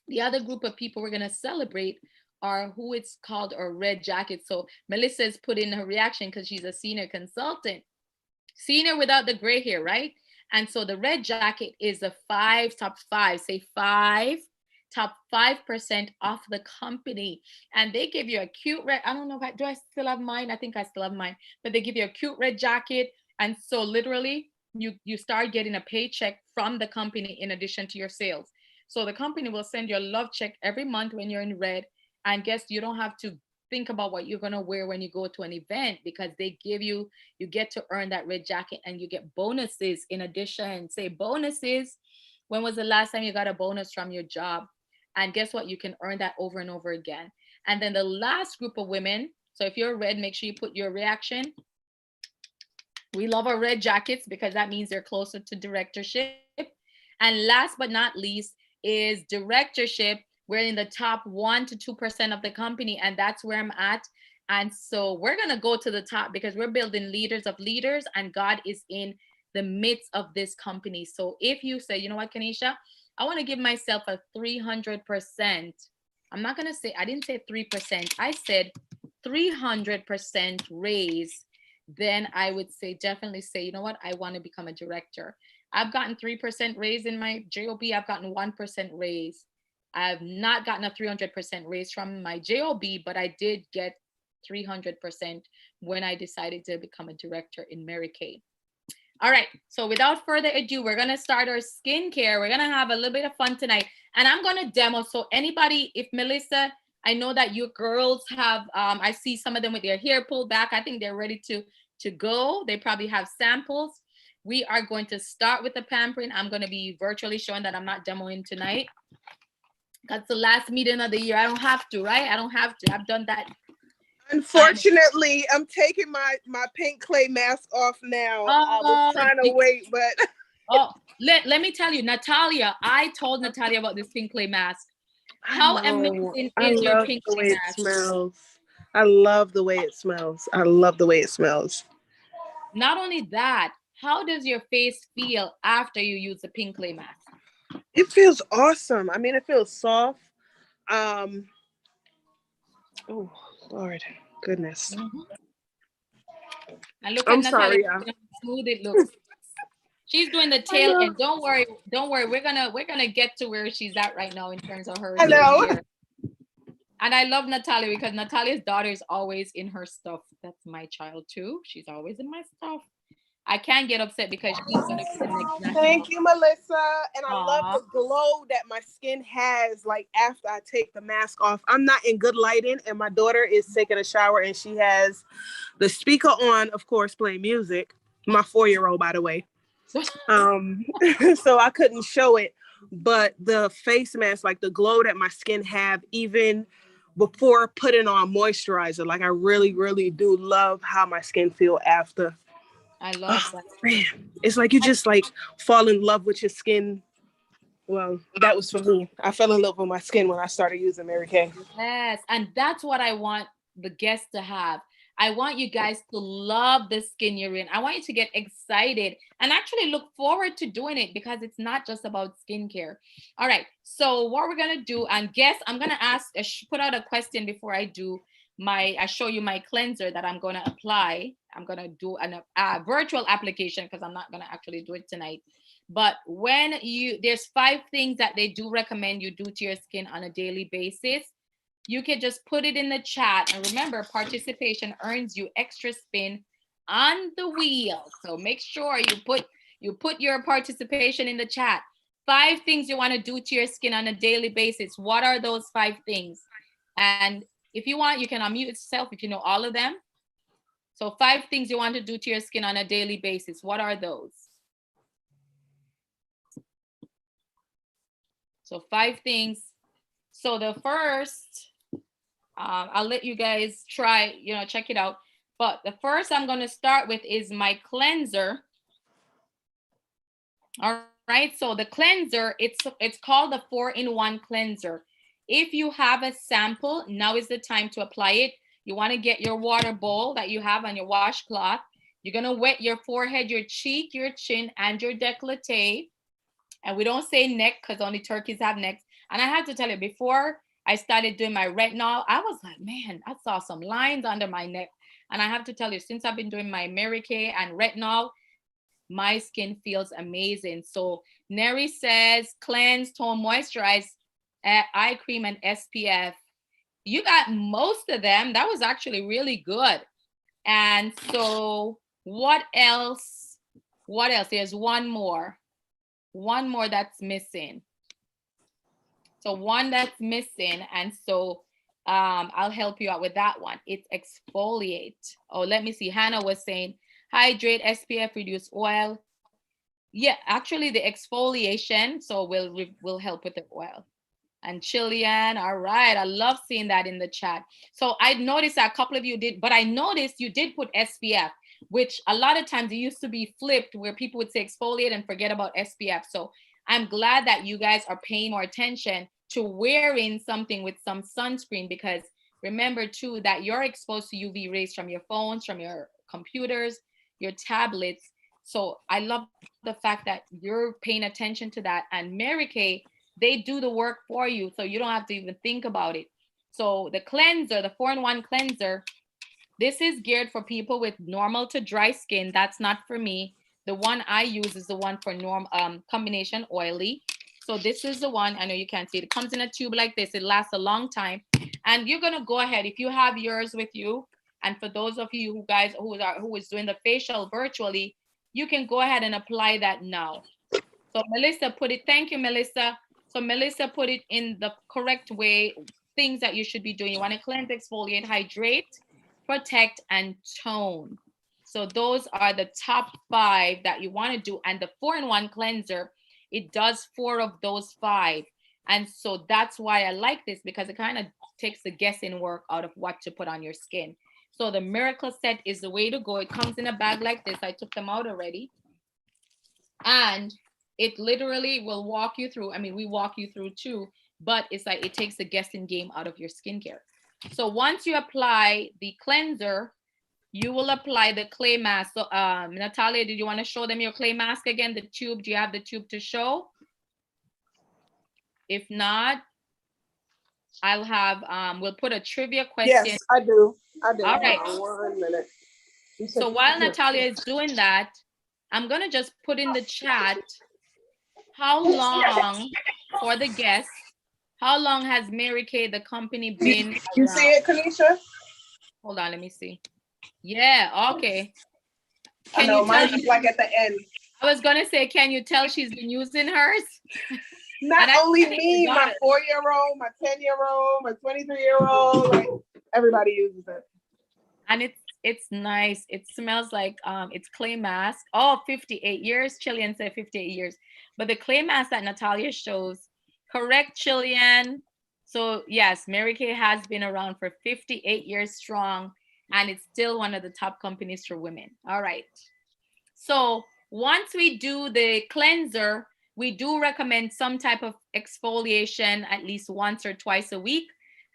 A: The other group of people we're going to celebrate are who it's called a red jacket. So Melissa's put in her reaction because she's a senior consultant. Senior without the gray hair, right? And so the red jacket is the top 5% off the company. And they give you a cute red, I don't know do I still have mine? I think I still have mine, but they give you a cute red jacket. And so literally you start getting a paycheck from the company in addition to your sales. So the company will send you a love check every month when you're in red. And guess you don't have to think about what you're going to wear when you go to an event because they give you get to earn that red jacket and you get bonuses in addition. Say bonuses. When was the last time you got a bonus from your job? And guess what? You can earn that over and over again. And then the last group of women. So if you're red, make sure you put your reaction. We love our red jackets because that means they're closer to directorship. And last but not least is directorship. We're in the top 1 to 2% of the company, and that's where I'm at. And so we're going to go to the top because we're building leaders of leaders, and God is in the midst of this company. So if you say, you know what, Kanisha, I want to give myself a 300%. I'm not going to say, I didn't say 3%. I said 300% raise. Then I would say, definitely say, you know what, I want to become a director. I've gotten 3% raise in my JOB. I've gotten 1% raise. I've not gotten a 300% raise from my JOB, but I did get 300% when I decided to become a director in Mary Kay. All right, so without further ado, we're gonna start our skincare. We're gonna have a little bit of fun tonight, and I'm gonna demo. So anybody, if Melissa, I know that you girls have, I see some of them with their hair pulled back. I think they're ready to go. They probably have samples. We are going to start with the pampering. I'm gonna be virtually showing that I'm not demoing tonight. That's the last meeting of the year. I don't have to, right? I don't have to. I've done that.
D: Unfortunately, I'm taking my pink clay mask off now. I was trying to wait, but
A: let me tell you, Natalia, I told Natalia about this pink clay mask. How amazing is your pink clay mask?
D: Smells. I love the way it smells. I love the way it smells.
A: Not only that, how does your face feel after you use the pink clay mask?
D: It feels awesome. I mean, it feels soft. Oh Lord, goodness.
A: And look
D: I'm
A: at Natalia,
D: sorry, y'all.
A: how smooth it looks. She's doing the tail end. Don't worry. We're gonna get to where she's at right now in terms of her
D: I know.
A: hair. And I love Natalia because Natalia's daughter is always in her stuff. That's my child too. She's always in my stuff. I can't get upset because she's gonna be the next national.
D: Thank you, Melissa. And I
A: Aww.
D: love the glow that my skin has like after I take the mask off. I'm not in good lighting, and my daughter is taking a shower and she has the speaker on, of course, playing music. My 4-year-old, by the way. So I couldn't show it, but the face mask, like the glow that my skin have, even before putting on moisturizer, like I really, really do love how my skin feel after.
A: I love that.
D: Man, it's like you just like fall in love with your skin. Well, that was for me. I fell in love with my skin when I started using Mary Kay.
A: Yes, and that's what I want the guests to have. I want you guys to love the skin you're in. I want you to get excited and actually look forward to doing it because it's not just about skincare. All right, so what we're gonna do, and guess I'm gonna ask, put out a question before I do I show you my cleanser that I'm gonna apply. I'm gonna do a virtual application because I'm not gonna actually do it tonight. But there's 5 things that they do recommend you do to your skin on a daily basis. You can just put it in the chat. And remember, participation earns you extra spin on the wheel. So make sure you put your participation in the chat. 5 things you want to do to your skin on a daily basis. What are those 5 things? And if you want, you can unmute yourself if you know all of them. So 5 things you want to do to your skin on a daily basis. What are those? So 5 things. So the first, I'll let you guys try, check it out. But the first I'm going to start with is my cleanser. All right. So the cleanser, it's called the 4-in-1 cleanser. If you have a sample, now is the time to apply it. You want to get your water bowl that you have on your washcloth. You're going to wet your forehead, your cheek, your chin, and your décolleté. And we don't say neck because only turkeys have necks. And I have to tell you, before I started doing my retinol, I was like, man, I saw some lines under my neck. And I have to tell you, since I've been doing my Mary Kay and retinol, my skin feels amazing. So Neri says, cleanse, tone, moisturize, eye cream, and SPF. You got most of them. That was actually really good. And so what else? What else? There's one more that's missing. So one that's missing, and so I'll help you out with that one. It's exfoliate. Oh, let me see. Hannah was saying hydrate, SPF, reduce oil. Yeah, actually the exfoliation. So we'll help with the oil. And Chillian, all right. I love seeing that in the chat. So I noticed that a couple of you did, but I noticed you did put SPF, which a lot of times it used to be flipped where people would say exfoliate and forget about SPF. So I'm glad that you guys are paying more attention to wearing something with some sunscreen, because remember too that you're exposed to UV rays from your phones, from your computers, your tablets. So I love the fact that you're paying attention to that. And Mary Kay, they do the work for you, so you don't have to even think about it. So the cleanser, the 4-in-1 cleanser, this is geared for people with normal to dry skin. That's not for me. The one I use is the one for combination oily. So this is the one. I know you can't see it. It comes in a tube like this. It lasts a long time. And you're gonna go ahead if you have yours with you. And for those of you who is doing the facial virtually, you can go ahead and apply that now. So Melissa put it. Thank you, Melissa. So Melissa put it in the correct way. Things that you should be doing. You want to cleanse, exfoliate, hydrate, protect, and tone. So those are the top 5 that you want to do. And the 4-in-1 cleanser, it does 4 of those 5. And so that's why I like this, because it kind of takes the guessing work out of what to put on your skin. So the Miracle Set is the way to go. It comes in a bag like this. I took them out already. And it literally will walk you through. I mean, we walk you through too, but it's like it takes the guessing game out of your skincare. So once you apply the cleanser, you will apply the clay mask. So Natalia, did you want to show them your clay mask again? The tube, do you have the tube to show? If not, I'll have, we'll put a trivia question.
D: Yes, I do. I do.
A: All right.
D: Hold on 1 minute.
A: So while Natalia is doing that, I'm going to just put in the chat, how long, for the guests, how long has Mary Kay, the company, been
D: You
A: around?
D: see it, Kanisha?
A: Hold on, let me see. Yeah, okay.
D: I know, mine's is like at the end.
A: I was going to say, can you tell she's been using hers?
D: Not only me, my 4-year-old, my 10-year-old, my 23-year-old, like everybody uses it.
A: And it's nice. It smells like it's clay mask. Oh, 58 years. Chilean said 58 years. But the clay mask that Natalia shows, correct, Chilean. So yes, Mary Kay has been around for 58 years strong, and it's still one of the top companies for women. All right. So once we do the cleanser, we do recommend some type of exfoliation at least once or twice a week.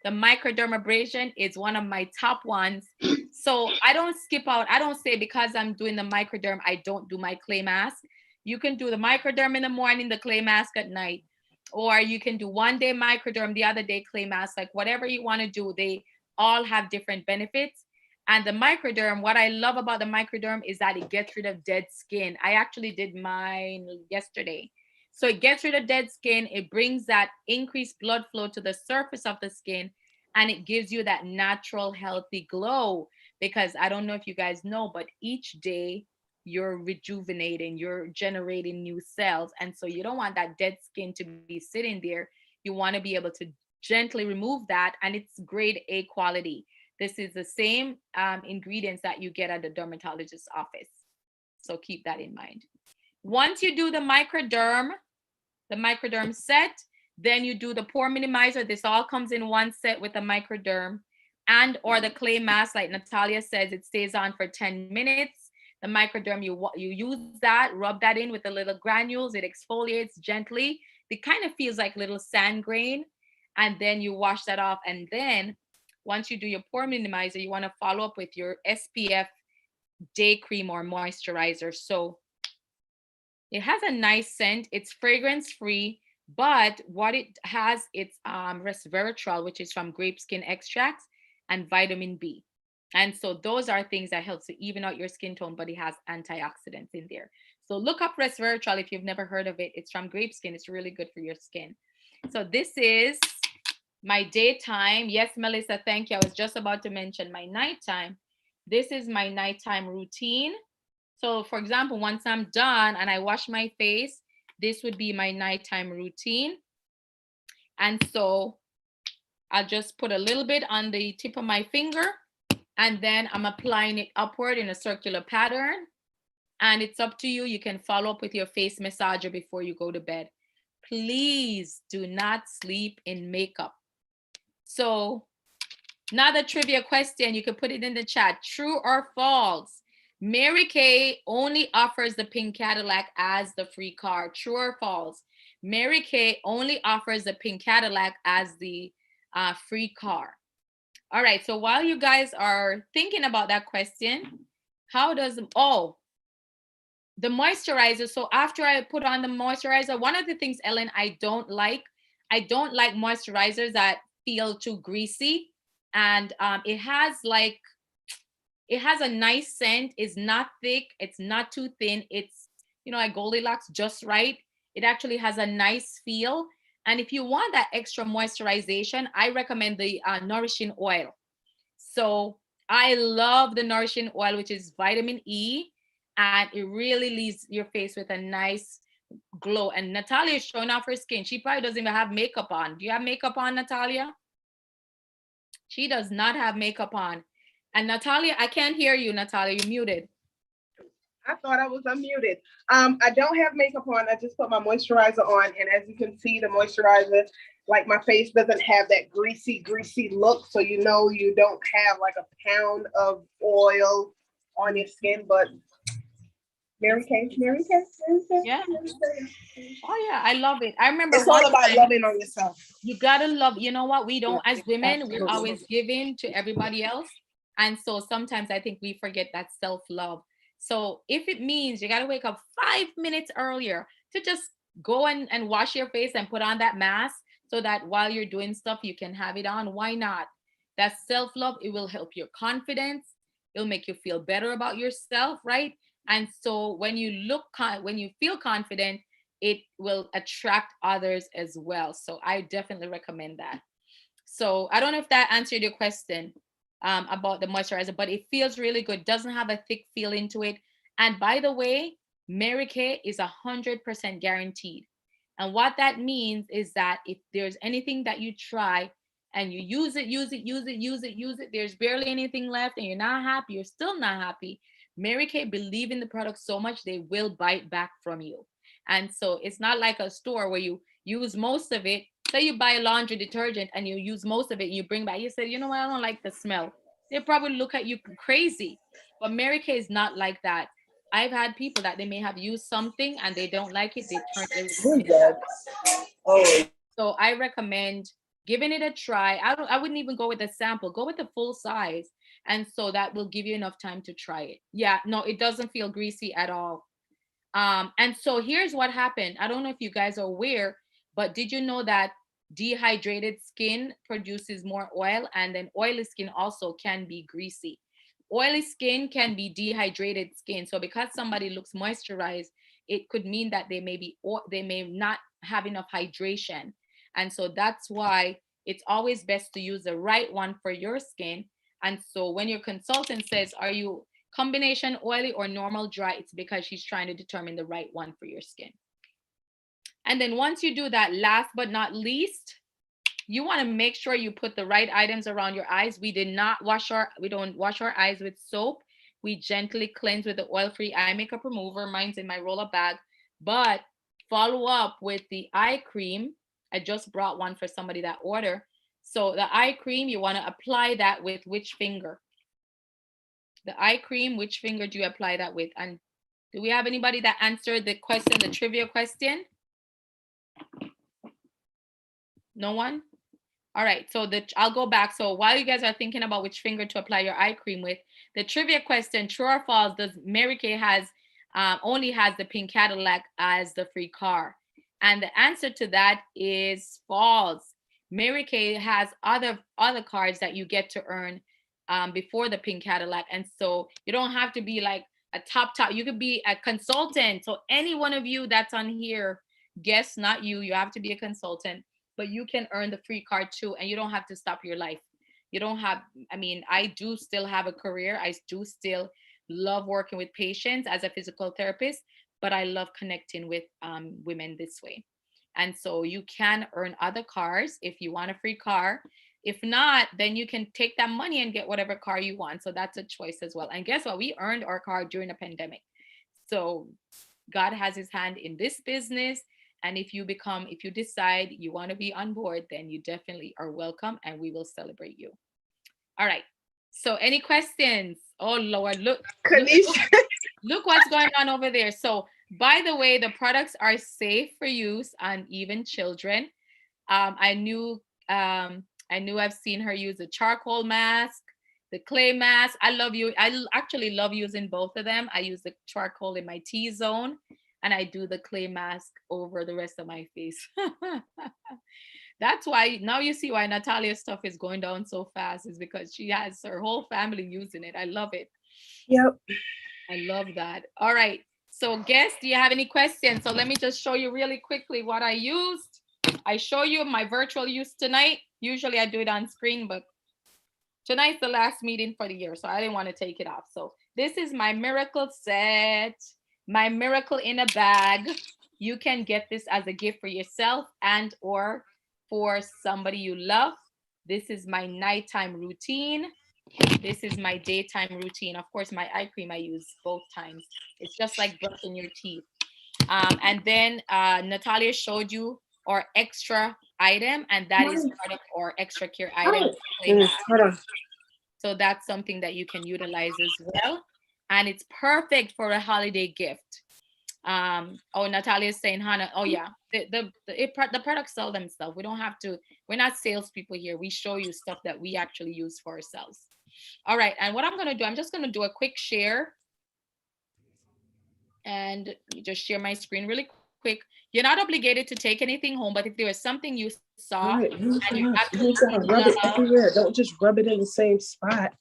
A: The microdermabrasion is one of my top ones. So I don't skip out. I don't say because I'm doing the microderm, I don't do my clay mask. You can do the microderm in the morning, the clay mask at night, or you can do one day microderm, the other day clay mask, like whatever you want to do. They all have different benefits. And the microderm, what I love about the microderm is that it gets rid of dead skin. I actually did mine yesterday. So it gets rid of dead skin. It brings that increased blood flow to the surface of the skin, and it gives you that natural, healthy glow. Because I don't know if you guys know, but each day you're rejuvenating, you're generating new cells. And so you don't want that dead skin to be sitting there. You want to be able to gently remove that, and it's grade A quality. This is the same ingredients that you get at the dermatologist's office. So keep that in mind. Once you do the microderm set, then you do the pore minimizer. This all comes in one set with the microderm and or the clay mask. Like Natalia says, it stays on for 10 minutes. The microderm, you use that, rub that in with the little granules. It exfoliates gently. It kind of feels like little sand grain. And then you wash that off. And then once you do your pore minimizer, you want to follow up with your SPF day cream or moisturizer. So it has a nice scent. It's fragrance free, but what it has, it's resveratrol, which is from grape skin extracts, and vitamin B. And so those are things that help to even out your skin tone, but it has antioxidants in there. So look up resveratrol if you've never heard of it. It's from grape skin. It's really good for your skin. So this is my daytime. Yes, Melissa, thank you. I was just about to mention my nighttime. This is my nighttime routine. So for example, once I'm done and I wash my face, this would be my nighttime routine. And so I'll just put a little bit on the tip of my finger, and then I'm applying it upward in a circular pattern. And it's up to you. You can follow up with your face massager before you go to bed. Please do not sleep in makeup. So another trivia question, you can put it in the chat. True or false? Mary Kay only offers the pink Cadillac as the free car. True or false? Mary Kay only offers the pink Cadillac as the free car. All right, so while you guys are thinking about that question, how does, the moisturizer. So after I put on the moisturizer, one of the things, Ellen, I don't like moisturizers that feel too greasy. And it has a nice scent. It's not thick. It's not too thin. It's, like Goldilocks, just right. It actually has a nice feel. And if you want that extra moisturization, I recommend the nourishing oil. So I love the nourishing oil, which is vitamin E, and it really leaves your face with a nice glow. And Natalia is showing off her skin. She probably doesn't even have makeup on. Do you have makeup on, Natalia? She does not have makeup on. And Natalia, I can't hear you, Natalia. You're muted.
D: I thought I was unmuted. I don't have makeup on. I just put my moisturizer on. And as you can see, the moisturizer, like my face doesn't have that greasy look. So you don't have like a pound of oil on your skin. But Mary Kay.
A: Yeah. Oh yeah, I love it. I remember
D: it's all about loving on yourself.
A: You gotta love, you know what? We don't, as women, we're always giving to everybody else. And so sometimes I think we forget that self-love. So if it means you gotta wake up 5 minutes earlier to just go and wash your face and put on that mask so that while you're doing stuff, you can have it on. Why not? That's self-love. It will help your confidence. It'll make you feel better about yourself, right? And so when you when you feel confident, it will attract others as well. So I definitely recommend that. So I don't know if that answered your question about the moisturizer, but it feels really good. Doesn't have a thick feeling to it. And by the way, Mary Kay is 100% guaranteed. And what that means is that if there's anything that you try and you use it, there's barely anything left and you're not happy, you're still not happy, Mary Kay believe in the product so much they will bite back from you. And so it's not like a store where you use most of it. Say you buy a laundry detergent and you use most of it and you bring back, you say, you know what, I don't like the smell. They probably look at you crazy. But Mary Kay is not like that. I've had people that they may have used something and they don't like it, they turn it. So I recommend giving it a try. I wouldn't even go with a sample. Go with the full size. And so that will give you enough time to try it. Yeah, no, it doesn't feel greasy at all. And so here's what happened. I don't know if you guys are aware, but did you know that dehydrated skin produces more oil, and then oily skin also can be greasy. Oily skin can be dehydrated skin. So because somebody looks moisturized, it could mean that they may not have enough hydration. And so that's why it's always best to use the right one for your skin. And so when your consultant says, are you combination oily or normal dry, it's because she's trying to determine the right one for your skin. And then once you do that, last but not least, you want to make sure you put the right items around your eyes. We don't wash our eyes with soap. We gently cleanse with the oil-free eye makeup remover. Mine's in my roll-up bag. But follow up with the eye cream. I just brought one for somebody that order. So the eye cream, you want to apply that with which finger? The eye cream, which finger do you apply that with? And do we have anybody that answered the question, the trivia question? No one? All right, so I'll go back. So while you guys are thinking about which finger to apply your eye cream with, the trivia question, true or false, does Mary Kay only has the pink Cadillac as the free car? And the answer to that is false. Mary Kay has other cars that you get to earn before the pink Cadillac. And so you don't have to be like a top, you could be a consultant. So any one of you that's on here, guess not you have to be a consultant, but you can earn the free card too. And you don't have to stop your life. You don't have, I do still have a career. I do still love working with patients as a physical therapist, but I love connecting with women this way. And so you can earn other cars if you want a free car. If not, then you can take that money and get whatever car you want. So that's a choice as well. And guess what? We earned our car during the pandemic. So God has his hand in this business. And if you decide you want to be on board, then you definitely are welcome and we will celebrate you. All right. So any questions? Oh, Lord, look what's going on over there. So by the way, the products are safe for use on even children. I knew I've seen her use the charcoal mask, the clay mask. I actually love using both of them. I use the charcoal in my T-zone and I do the clay mask over the rest of my face. That's why now you see why Natalia's stuff is going down so fast, is because she has her whole family using it. I love it.
D: Yep.
A: I love that. All right. So guests, do you have any questions? So let me just show you really quickly what I used. I show you my virtual use tonight. Usually I do it on screen, but tonight's the last meeting for the year, so I didn't want to take it off. So this is my miracle set, my miracle in a bag. You can get this as a gift for yourself and or for somebody you love. This is my nighttime routine. This is my daytime routine. Of course, my eye cream I use both times. It's just like brushing your teeth. And then Natalia showed you our extra item, and that is part of our extra care item. So that's something that you can utilize as well. And it's perfect for a holiday gift. Oh, Natalia is saying, Hannah, oh yeah, the products sell themselves. We don't have to, we're not salespeople here. We show you stuff that we actually use for ourselves. All right, and what I'm gonna do, I'm just gonna do a quick share and just share my screen really quick. You're not obligated to take anything home, but if there was something you saw
G: Right.
A: and you
G: You
A: absolutely
G: gotta rub it
A: love,
G: everywhere. Don't just rub it in the same spot.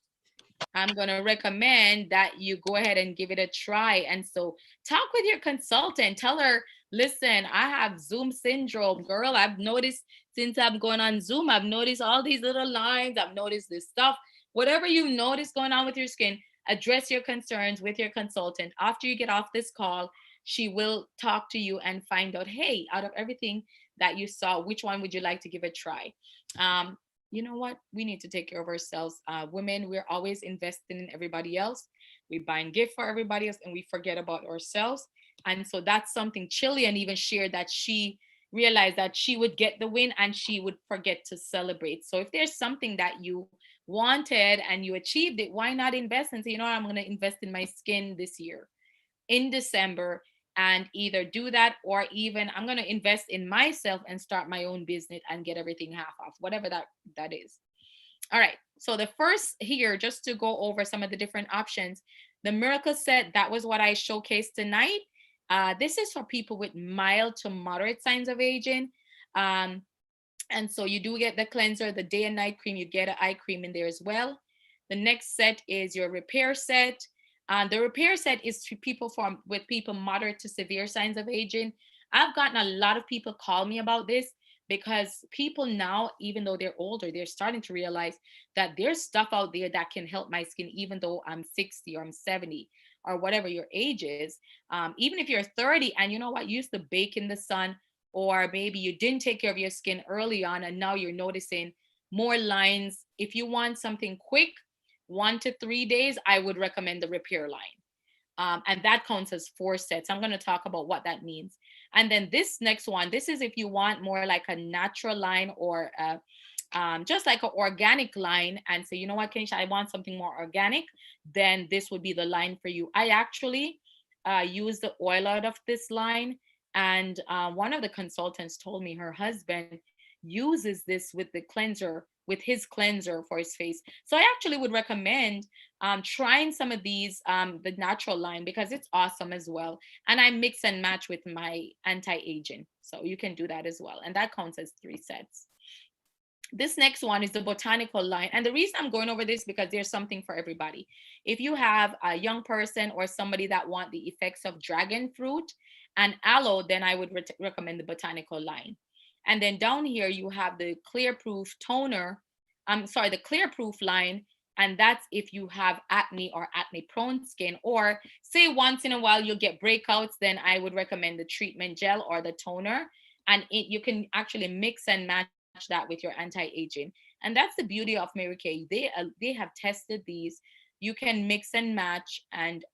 A: I'm going to recommend that you go ahead and give it a try. And so talk with your consultant. Tell her, listen, I have Zoom syndrome, girl. I've noticed since I'm going on Zoom, I've noticed all these little lines. I've noticed this stuff. Whatever you notice going on with your skin, address your concerns with your consultant. After you get off this call, she will talk to you and find out, hey, out of everything that you saw, which one would you like to give a try? You know what? We need to take care of ourselves. Women, we're always investing in everybody else. We buying gift for everybody else and we forget about ourselves. And so that's something Chilean even shared, that she realized that she would get the win and she would forget to celebrate. So if there's something that you wanted and you achieved it, why not invest and say, you know what, I'm going to invest in my skin this year in December, and either do that, or even I'm going to invest in myself and start my own business and get everything half off, whatever that is. All right. So the first here, just to go over some of the different options, the Miracle Set, that was what I showcased tonight. This is for people with mild to moderate signs of aging. And so you do get the cleanser, the day and night cream, you get an eye cream in there as well. The next set is your repair set. The repair set is to people with people moderate to severe signs of aging. I've gotten a lot of people call me about this because people now, even though they're older, they're starting to realize that there's stuff out there that can help my skin, even though I'm 60 or I'm 70 or whatever your age is. Even if you're 30 and you know what, you used to bake in the sun, or maybe you didn't take care of your skin early on and now you're noticing more lines. If you want something quick, 1 to 3 days, I would recommend the repair line. And that counts as 4 sets. I'm going to talk about what that means. And then this next one, this is if you want more like a natural line, or just like an organic line, and say, you know what, Kenisha, I want something more organic, then this would be the line for you. I actually use the oil out of this line. And one of the consultants told me her husband uses this with the cleanser, with his cleanser for his face. So I actually would recommend trying some of these, the natural line, because it's awesome as well. And I mix and match with my anti-aging. So you can do that as well. And that counts as 3 sets. This next one is the Botanical Line. And the reason I'm going over this, because there's something for everybody. If you have a young person or somebody that want the effects of dragon fruit and aloe, then I would recommend the Botanical Line. And then down here, you have the Clear Proof Toner. The Clear Proof line. And that's if you have acne or acne prone skin, or say once in a while you'll get breakouts, then I would recommend the treatment gel or the toner. And you can actually mix and match that with your anti-aging. And that's the beauty of Mary Kay. They have tested these. You can mix and match. And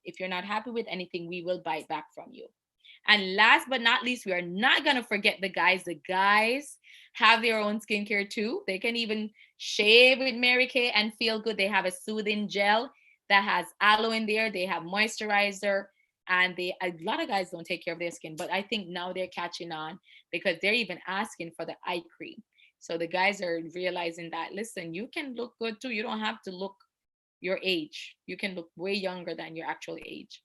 A: if you're not happy with anything, we will buy it back from you. And last but not least, we are not going to forget the guys. The guys have their own skincare too. They can even shave with Mary Kay and feel good. They have a soothing gel that has aloe in there. They have moisturizer. And a lot of guys don't take care of their skin, but I think now they're catching on because they're even asking for the eye cream. So the guys are realizing that, listen, you can look good too. You don't have to look your age. You can look way younger than your actual age.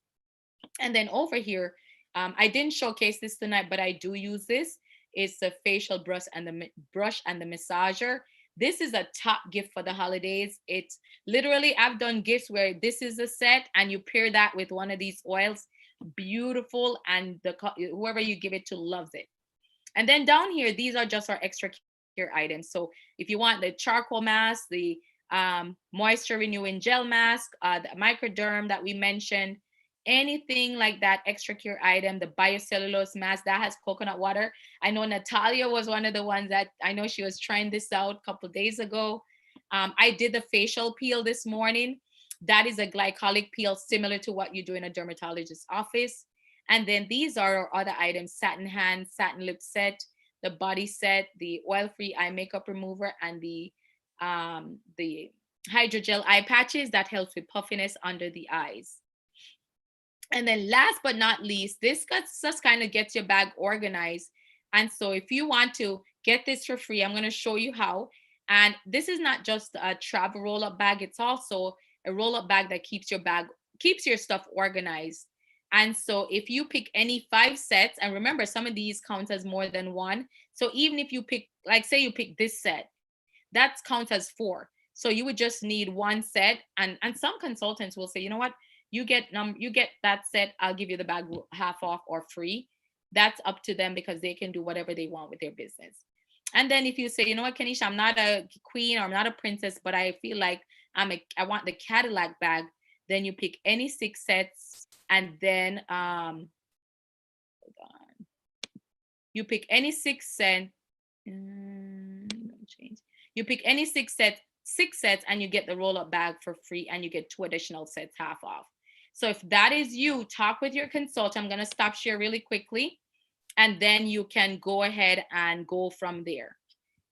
A: And then over here, I didn't showcase this tonight, but I do use this. It's the facial brush and the massager. This is a top gift for the holidays. It's literally, I've done gifts where this is a set and you pair that with one of these oils. Beautiful. And whoever you give it to loves it. And then down here, these are just our extra care items. So if you want the charcoal mask, the moisture renewing gel mask, the microderm that we mentioned, anything like that extra care item, the biocellulose mask that has coconut water. I know Natalia was one of the ones that I know she was trying this out a couple of days ago. I did the facial peel this morning. That is a glycolic peel similar to what you do in a dermatologist's office. And then these are our other items: satin hand, satin lip set, the body set, the oil-free eye makeup remover, and the hydrogel eye patches that helps with puffiness under the eyes. And then last but not least, this just kind of gets your bag organized. And so if you want to get this for free, I'm going to show you how. And this is not just a travel roll-up bag. It's also a roll-up bag that keeps your stuff organized. And so if you pick any 5 sets, and remember, some of these count as more than one. So even if you pick, like say you pick this set, that counts as 4. So you would just need 1 set. And some consultants will say, you know what, you get that set, I'll give you the bag half off or free. That's up to them because they can do whatever they want with their business. And then if you say, you know what, Kenisha, I'm not a queen or I'm not a princess, but I feel like I want the Cadillac bag, then you pick any 6 sets, and then hold on. You pick any 6 sets. Change. You pick any 6 sets, and you get the roll-up bag for free, and you get 2 additional sets half off. So if that is you, talk with your consultant. I'm going to stop share really quickly, and then you can go ahead and go from there.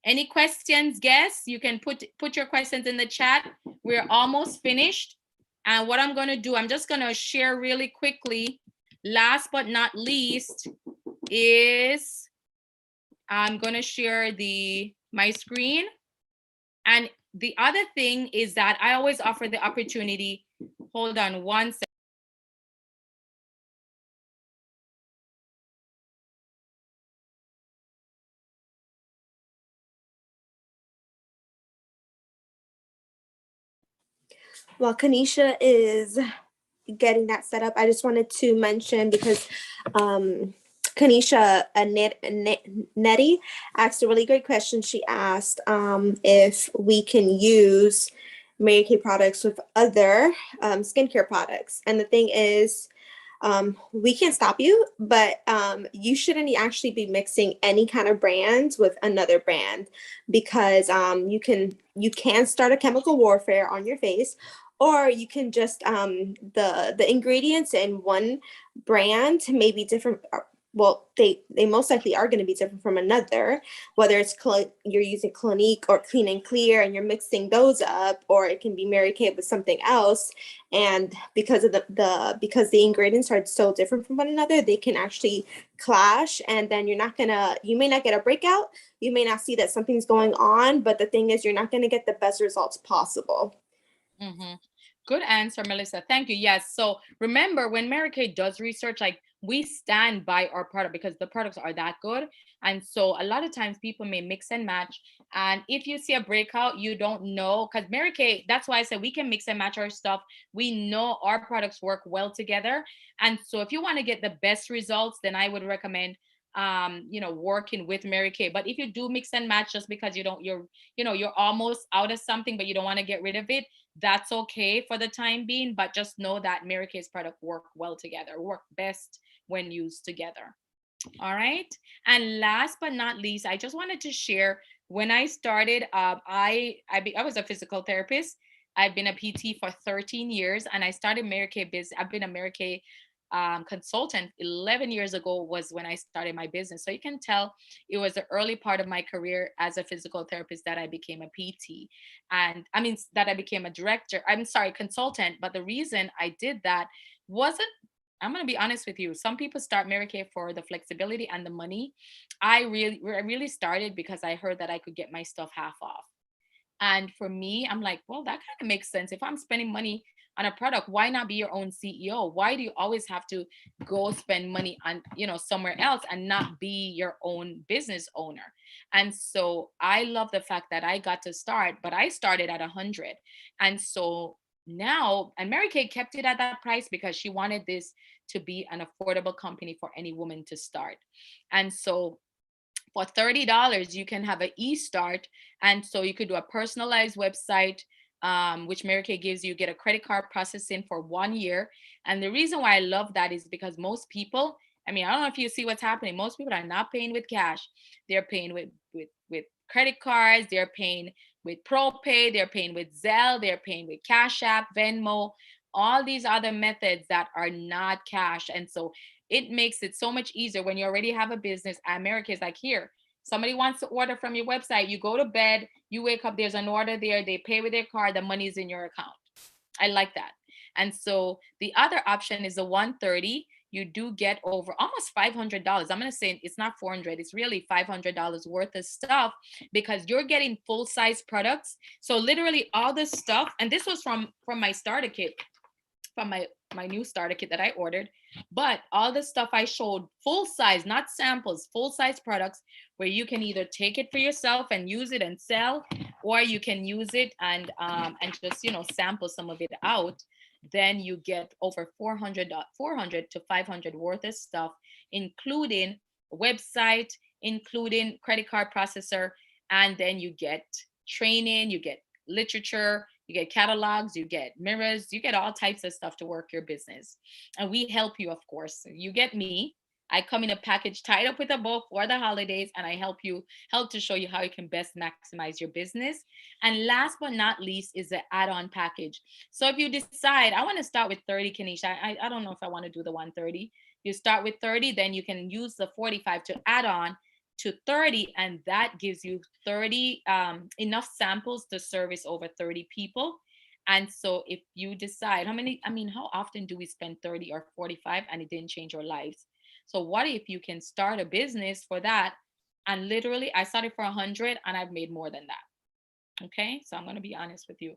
A: Any questions, guests? You can put your questions in the chat. We're almost finished. And what I'm going to do, I'm just going to share really quickly. Last but not least is I'm going to share my screen. And the other thing is that I always offer the opportunity. Hold on one second.
H: While Kanisha is getting that set up, I just wanted to mention, because Kanisha Nettie asked a really great question. She asked if we can use Mary Kay products with other skincare products. And the thing is, we can't stop you, but you shouldn't actually be mixing any kind of brands with another brand, because you can start a chemical warfare on your face, or you can just the ingredients in one brand may be different. Well, they most likely are going to be different from another, whether it's you're using Clinique or Clean and Clear and you're mixing those up, or it can be Mary Kay with something else. And because of because the ingredients are so different from one another, they can actually clash, and then you may not get a breakout. You may not see that something's going on, but the thing is, you're not going to get the best results possible.
A: Mm-hmm. Good answer, Melissa. Thank you. Yes. So remember, when Mary Kay does research, like, we stand by our product because the products are that good. And so a lot of times people may mix and match. And if you see a breakout, you don't know, because Mary Kay, that's why I said we can mix and match our stuff. We know our products work well together. And so if you want to get the best results, then I would recommend working with Mary Kay. But if you do mix and match just because you're almost out of something, but you don't want to get rid of it, that's okay for the time being. But just know that Mary Kay's product work well together, work best when used together. All right. And last but not least, I just wanted to share, when I started, I was a physical therapist. I've been a PT for 13 years, and I started Mary Kay business. I've been a Mary Kay consultant 11 years ago was when I started my business. So you can tell it was the early part of my career as a physical therapist that I became a PT, and that I became a consultant. But the reason I did that wasn't, I'm going to be honest with you. Some people start Mary Kay for the flexibility and the money. I really started because I heard that I could get my stuff half off. And for me, I'm like, well, that kind of makes sense. If I'm spending money on a product, why not be your own CEO? Why do you always have to go spend money on, somewhere else and not be your own business owner? And so I love the fact that I got to start, but I started at 100. And so now, and Mary Kay kept it at that price because she wanted this to be an affordable company for any woman to start. And so for $30, you can have an e-start. And so you could do a personalized website, which Mary Kay gives you, get a credit card processing for 1 year. And the reason why I love that is because most people, I don't know if you see what's happening. Most people are not paying with cash. They're paying with credit cards. They're paying with ProPay. They're paying with Zelle. They're paying with Cash App, Venmo, all these other methods that are not cash. And so it makes it so much easier when you already have a business. And Mary Kay is like, here, somebody wants to order from your website. You go to bed, you wake up, there's an order there. They pay with their card. The money's in your account. I like that. And so the other option is the 130. You do get over almost $500. I'm going to say it's not 400. It's really $500 worth of stuff because you're getting full size products. So literally all this stuff, and this was from my starter kit. from my new starter kit that I ordered. But all the stuff I showed, full size, not samples, full size products where you can either take it for yourself and use it and sell, or you can use it and just, you know, sample some of it out. Then you get over 400 to 500 worth of stuff, including website, including credit card processor, and then you get training, you get literature, you get catalogs, you get mirrors, you get all types of stuff to work your business. And we help you, of course. You get me. I come in a package tied up with a bow for the holidays, and I help to show you how you can best maximize your business. And last but not least is the add-on package. So if you decide, I want to start with 30, Kanisha, I don't know if I want to do the 130. You start with 30, then you can use the 45 to add on to 30, and that gives you 30 enough samples to service over 30 people. And so if you decide how often do we spend 30 or 45 and it didn't change our lives? So what if you can start a business for that? And literally I started for 100 and I've made more than that. Okay, so I'm going to be honest with you.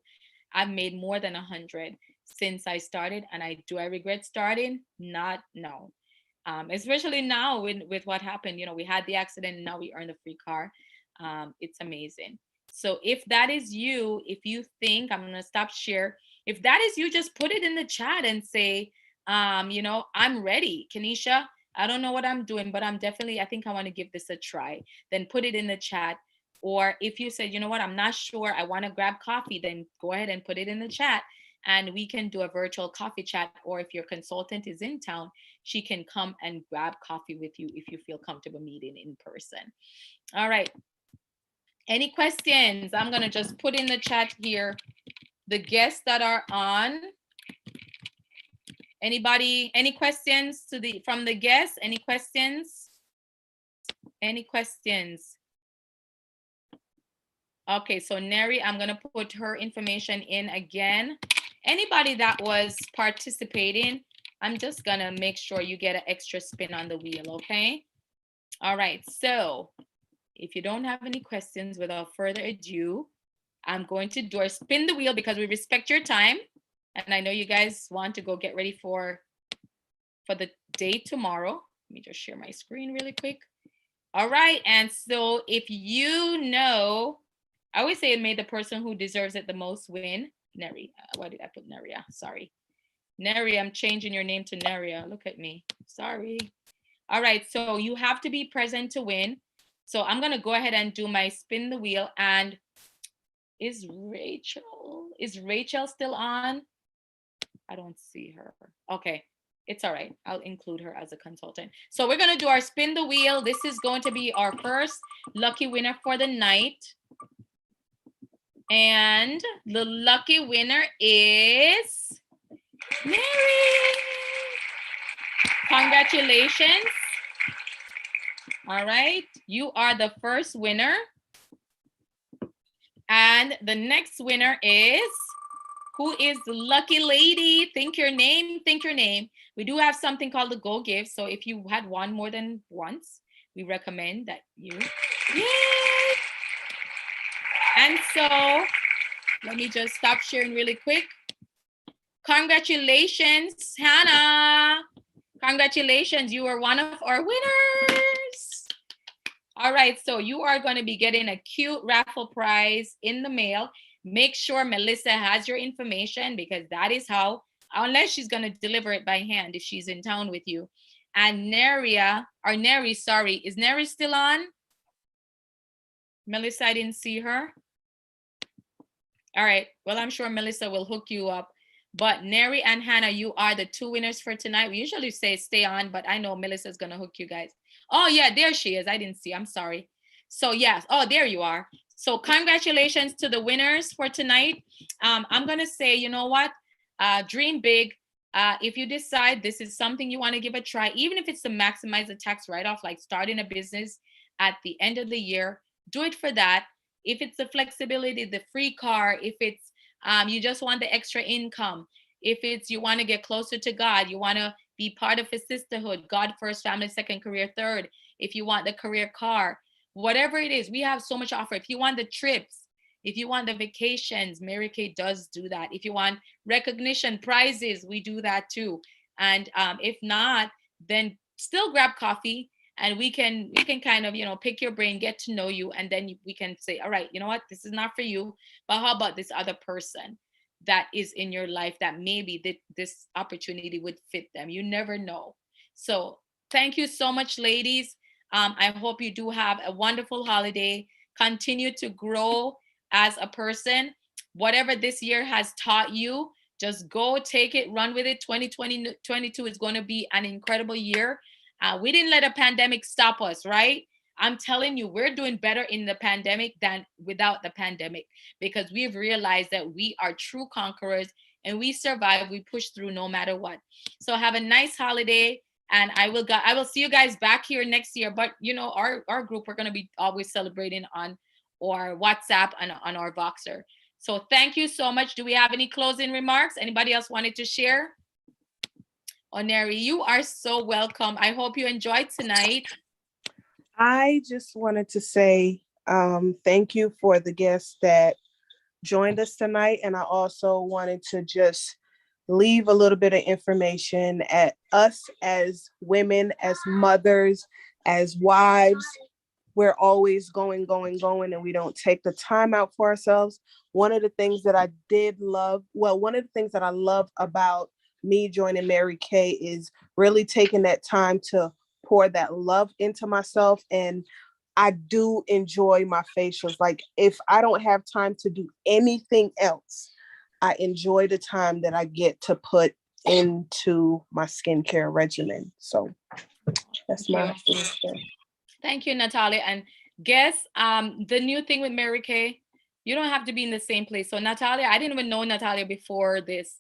A: I've made more than 100 since I started. And do I regret starting? No. Especially now with what happened, you know, we had the accident and now we earned a free car. It's amazing. So if that is you, if you think, I'm going to stop share. If that is you, just put it in the chat and say, you know, I'm ready. Kanisha, I don't know what I'm doing, but I think I want to give this a try. Then put it in the chat. Or if you said, you know what, I'm not sure, I want to grab coffee, then go ahead and put it in the chat. And we can do a virtual coffee chat. Or if your consultant is in town, she can come and grab coffee with you if you feel comfortable meeting in person. All right. Any questions? I'm going to just put in the chat here the guests that are on. Anybody, any questions from the guests? Any questions? Any questions? Okay, so Neri, I'm going to put her information in again. Anybody that was participating, I'm just going to make sure you get an extra spin on the wheel, okay? All right, so if you don't have any questions, without further ado, I'm going to do a spin the wheel because we respect your time. And I know you guys want to go get ready for the day tomorrow. Let me just share my screen really quick. All right, and so if you know, I always say may the person who deserves it the most win. Neri, why did I put Neria? Sorry. Neri, I'm changing your name to Neria. Look at me. Sorry. All right, so you have to be present to win. So I'm going to go ahead and do my spin the wheel. And is Rachel still on? I don't see her. Okay, it's all right. I'll include her as a consultant. So we're going to do our spin the wheel. This is going to be our first lucky winner for the night. And the lucky winner is Mary. Congratulations. All right, you are the first winner. And the next winner is, who is the lucky lady? Think your name, think your name. We do have something called the Go Give. So if you had won more than once, we recommend that you, yay! And so let me just stop sharing really quick. Congratulations, Hannah. Congratulations, you are one of our winners. All right, so you are going to be getting a cute raffle prize in the mail. Make sure Melissa has your information because that is how, unless she's going to deliver it by hand if she's in town with you. And Neri, sorry, is Neri still on? Melissa, I didn't see her. All right, well, I'm sure Melissa will hook you up. But Neri and Hannah, you are the two winners for tonight. We usually say stay on, but I know Melissa's going to hook you guys. Oh, yeah, there she is. I didn't see. I'm sorry. So, yes. Oh, there you are. So congratulations to the winners for tonight. I'm going to say, you know what? Dream big. If you decide this is something you want to give a try, even if it's to maximize the tax write-off, like starting a business at the end of the year, do it for that. If it's the flexibility, the free car, if it's you just want the extra income, if it's you want to get closer to God, you want to be part of a sisterhood, God first, family second, career third, if you want the career car, whatever it is, we have so much offer. If you want the trips, If you want the vacations, Mary Kay does do that. If you want recognition, prizes, we do that too. And if not, then still grab coffee, and we can kind of, pick your brain, get to know you, and then we can say, all right, you know what, this is not for you, but how about this other person that is in your life that maybe this opportunity would fit them? You never know. So thank you so much, ladies. I hope you do have a wonderful holiday. Continue to grow as a person. Whatever this year has taught you, just go take it, run with it. 2022 is going to be an incredible year. We didn't let a pandemic stop us, right? I'm telling you, we're doing better in the pandemic than without the pandemic, because we've realized that we are true conquerors and we survive. We push through no matter what. So have a nice holiday, and I will see you guys back here next year. But our group, we're going to be always celebrating on our WhatsApp and on our Voxer. So thank you so much. Do we have any closing remarks? Anybody else wanted to share? Oneri, you are so welcome. I hope you enjoyed tonight.
G: I just wanted to say thank you for the guests that joined us tonight. And I also wanted to just leave a little bit of information at us as women, as mothers, as wives. We're always going, and we don't take the time out for ourselves. One of the things that I love about me joining Mary Kay is really taking that time to pour that love into myself. And I do enjoy my facials. Like, if I don't have time to do anything else, I enjoy the time that I get to put into my skincare regimen. So that's my skincare.
A: Thank you, Natalia. And guess the new thing with Mary Kay, you don't have to be in the same place. So Natalia, I didn't even know Natalia before this.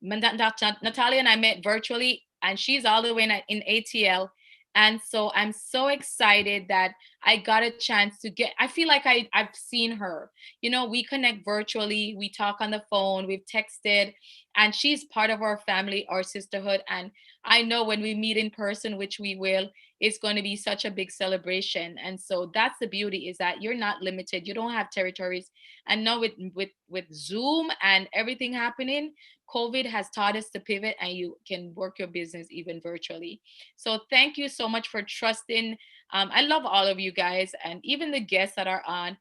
A: Natalia and I met virtually, and she's all the way in ATL. And so I'm so excited that I got a chance to I feel like I've seen her. We connect virtually, we talk on the phone, we've texted, and she's part of our family, our sisterhood. And I know when we meet in person, which we will, it's going to be such a big celebration. And so that's the beauty, is that you're not limited. You don't have territories. And now with Zoom and everything happening, COVID has taught us to pivot, and you can work your business even virtually. So thank you so much for trusting. I love all of you guys, and even the guests that are on.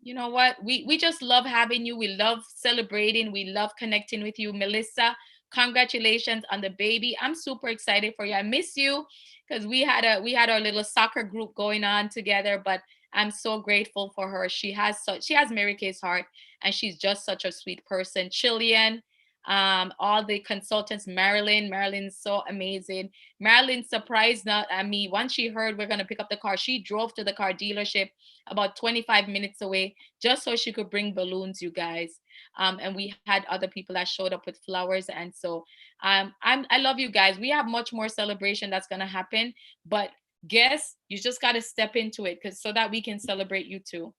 A: You know what? We just love having you. We love celebrating. We love connecting with you. Melissa, congratulations on the baby. I'm super excited for you. I miss you, because we had our little soccer group going on together, but I'm so grateful for her. She has Mary Kay's heart, and she's just such a sweet person. Chillian, all the consultants, Marilyn's so amazing. Marilyn surprised me. Once she heard we're going to pick up the car, she drove to the car dealership about 25 minutes away just so she could bring balloons, you guys. And we had other people that showed up with flowers. And so I love you guys. We have much more celebration that's going to happen, but guess you just got to step into it, so that we can celebrate you too.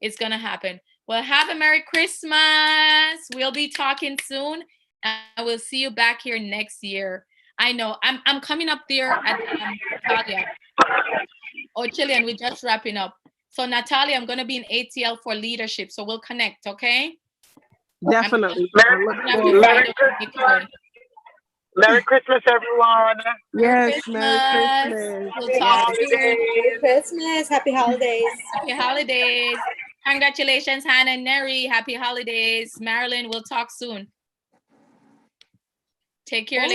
A: It's going to happen. Well, have a Merry Christmas. We'll be talking soon, and we'll see you back here next year. I know I'm coming up there at Natalia. Oh, Chillian, we're just wrapping up. So Natalia, I'm going to be in ATL for leadership. So we'll connect, okay?
G: Definitely.
E: Merry Christmas, everyone.
G: Yes,
A: Merry
G: Merry Christmas.
A: We'll talk soon.
H: Merry Christmas. Happy holidays.
A: Happy holidays. Congratulations, Hannah and Neri. Happy holidays. Marilyn, we'll talk soon. Take care.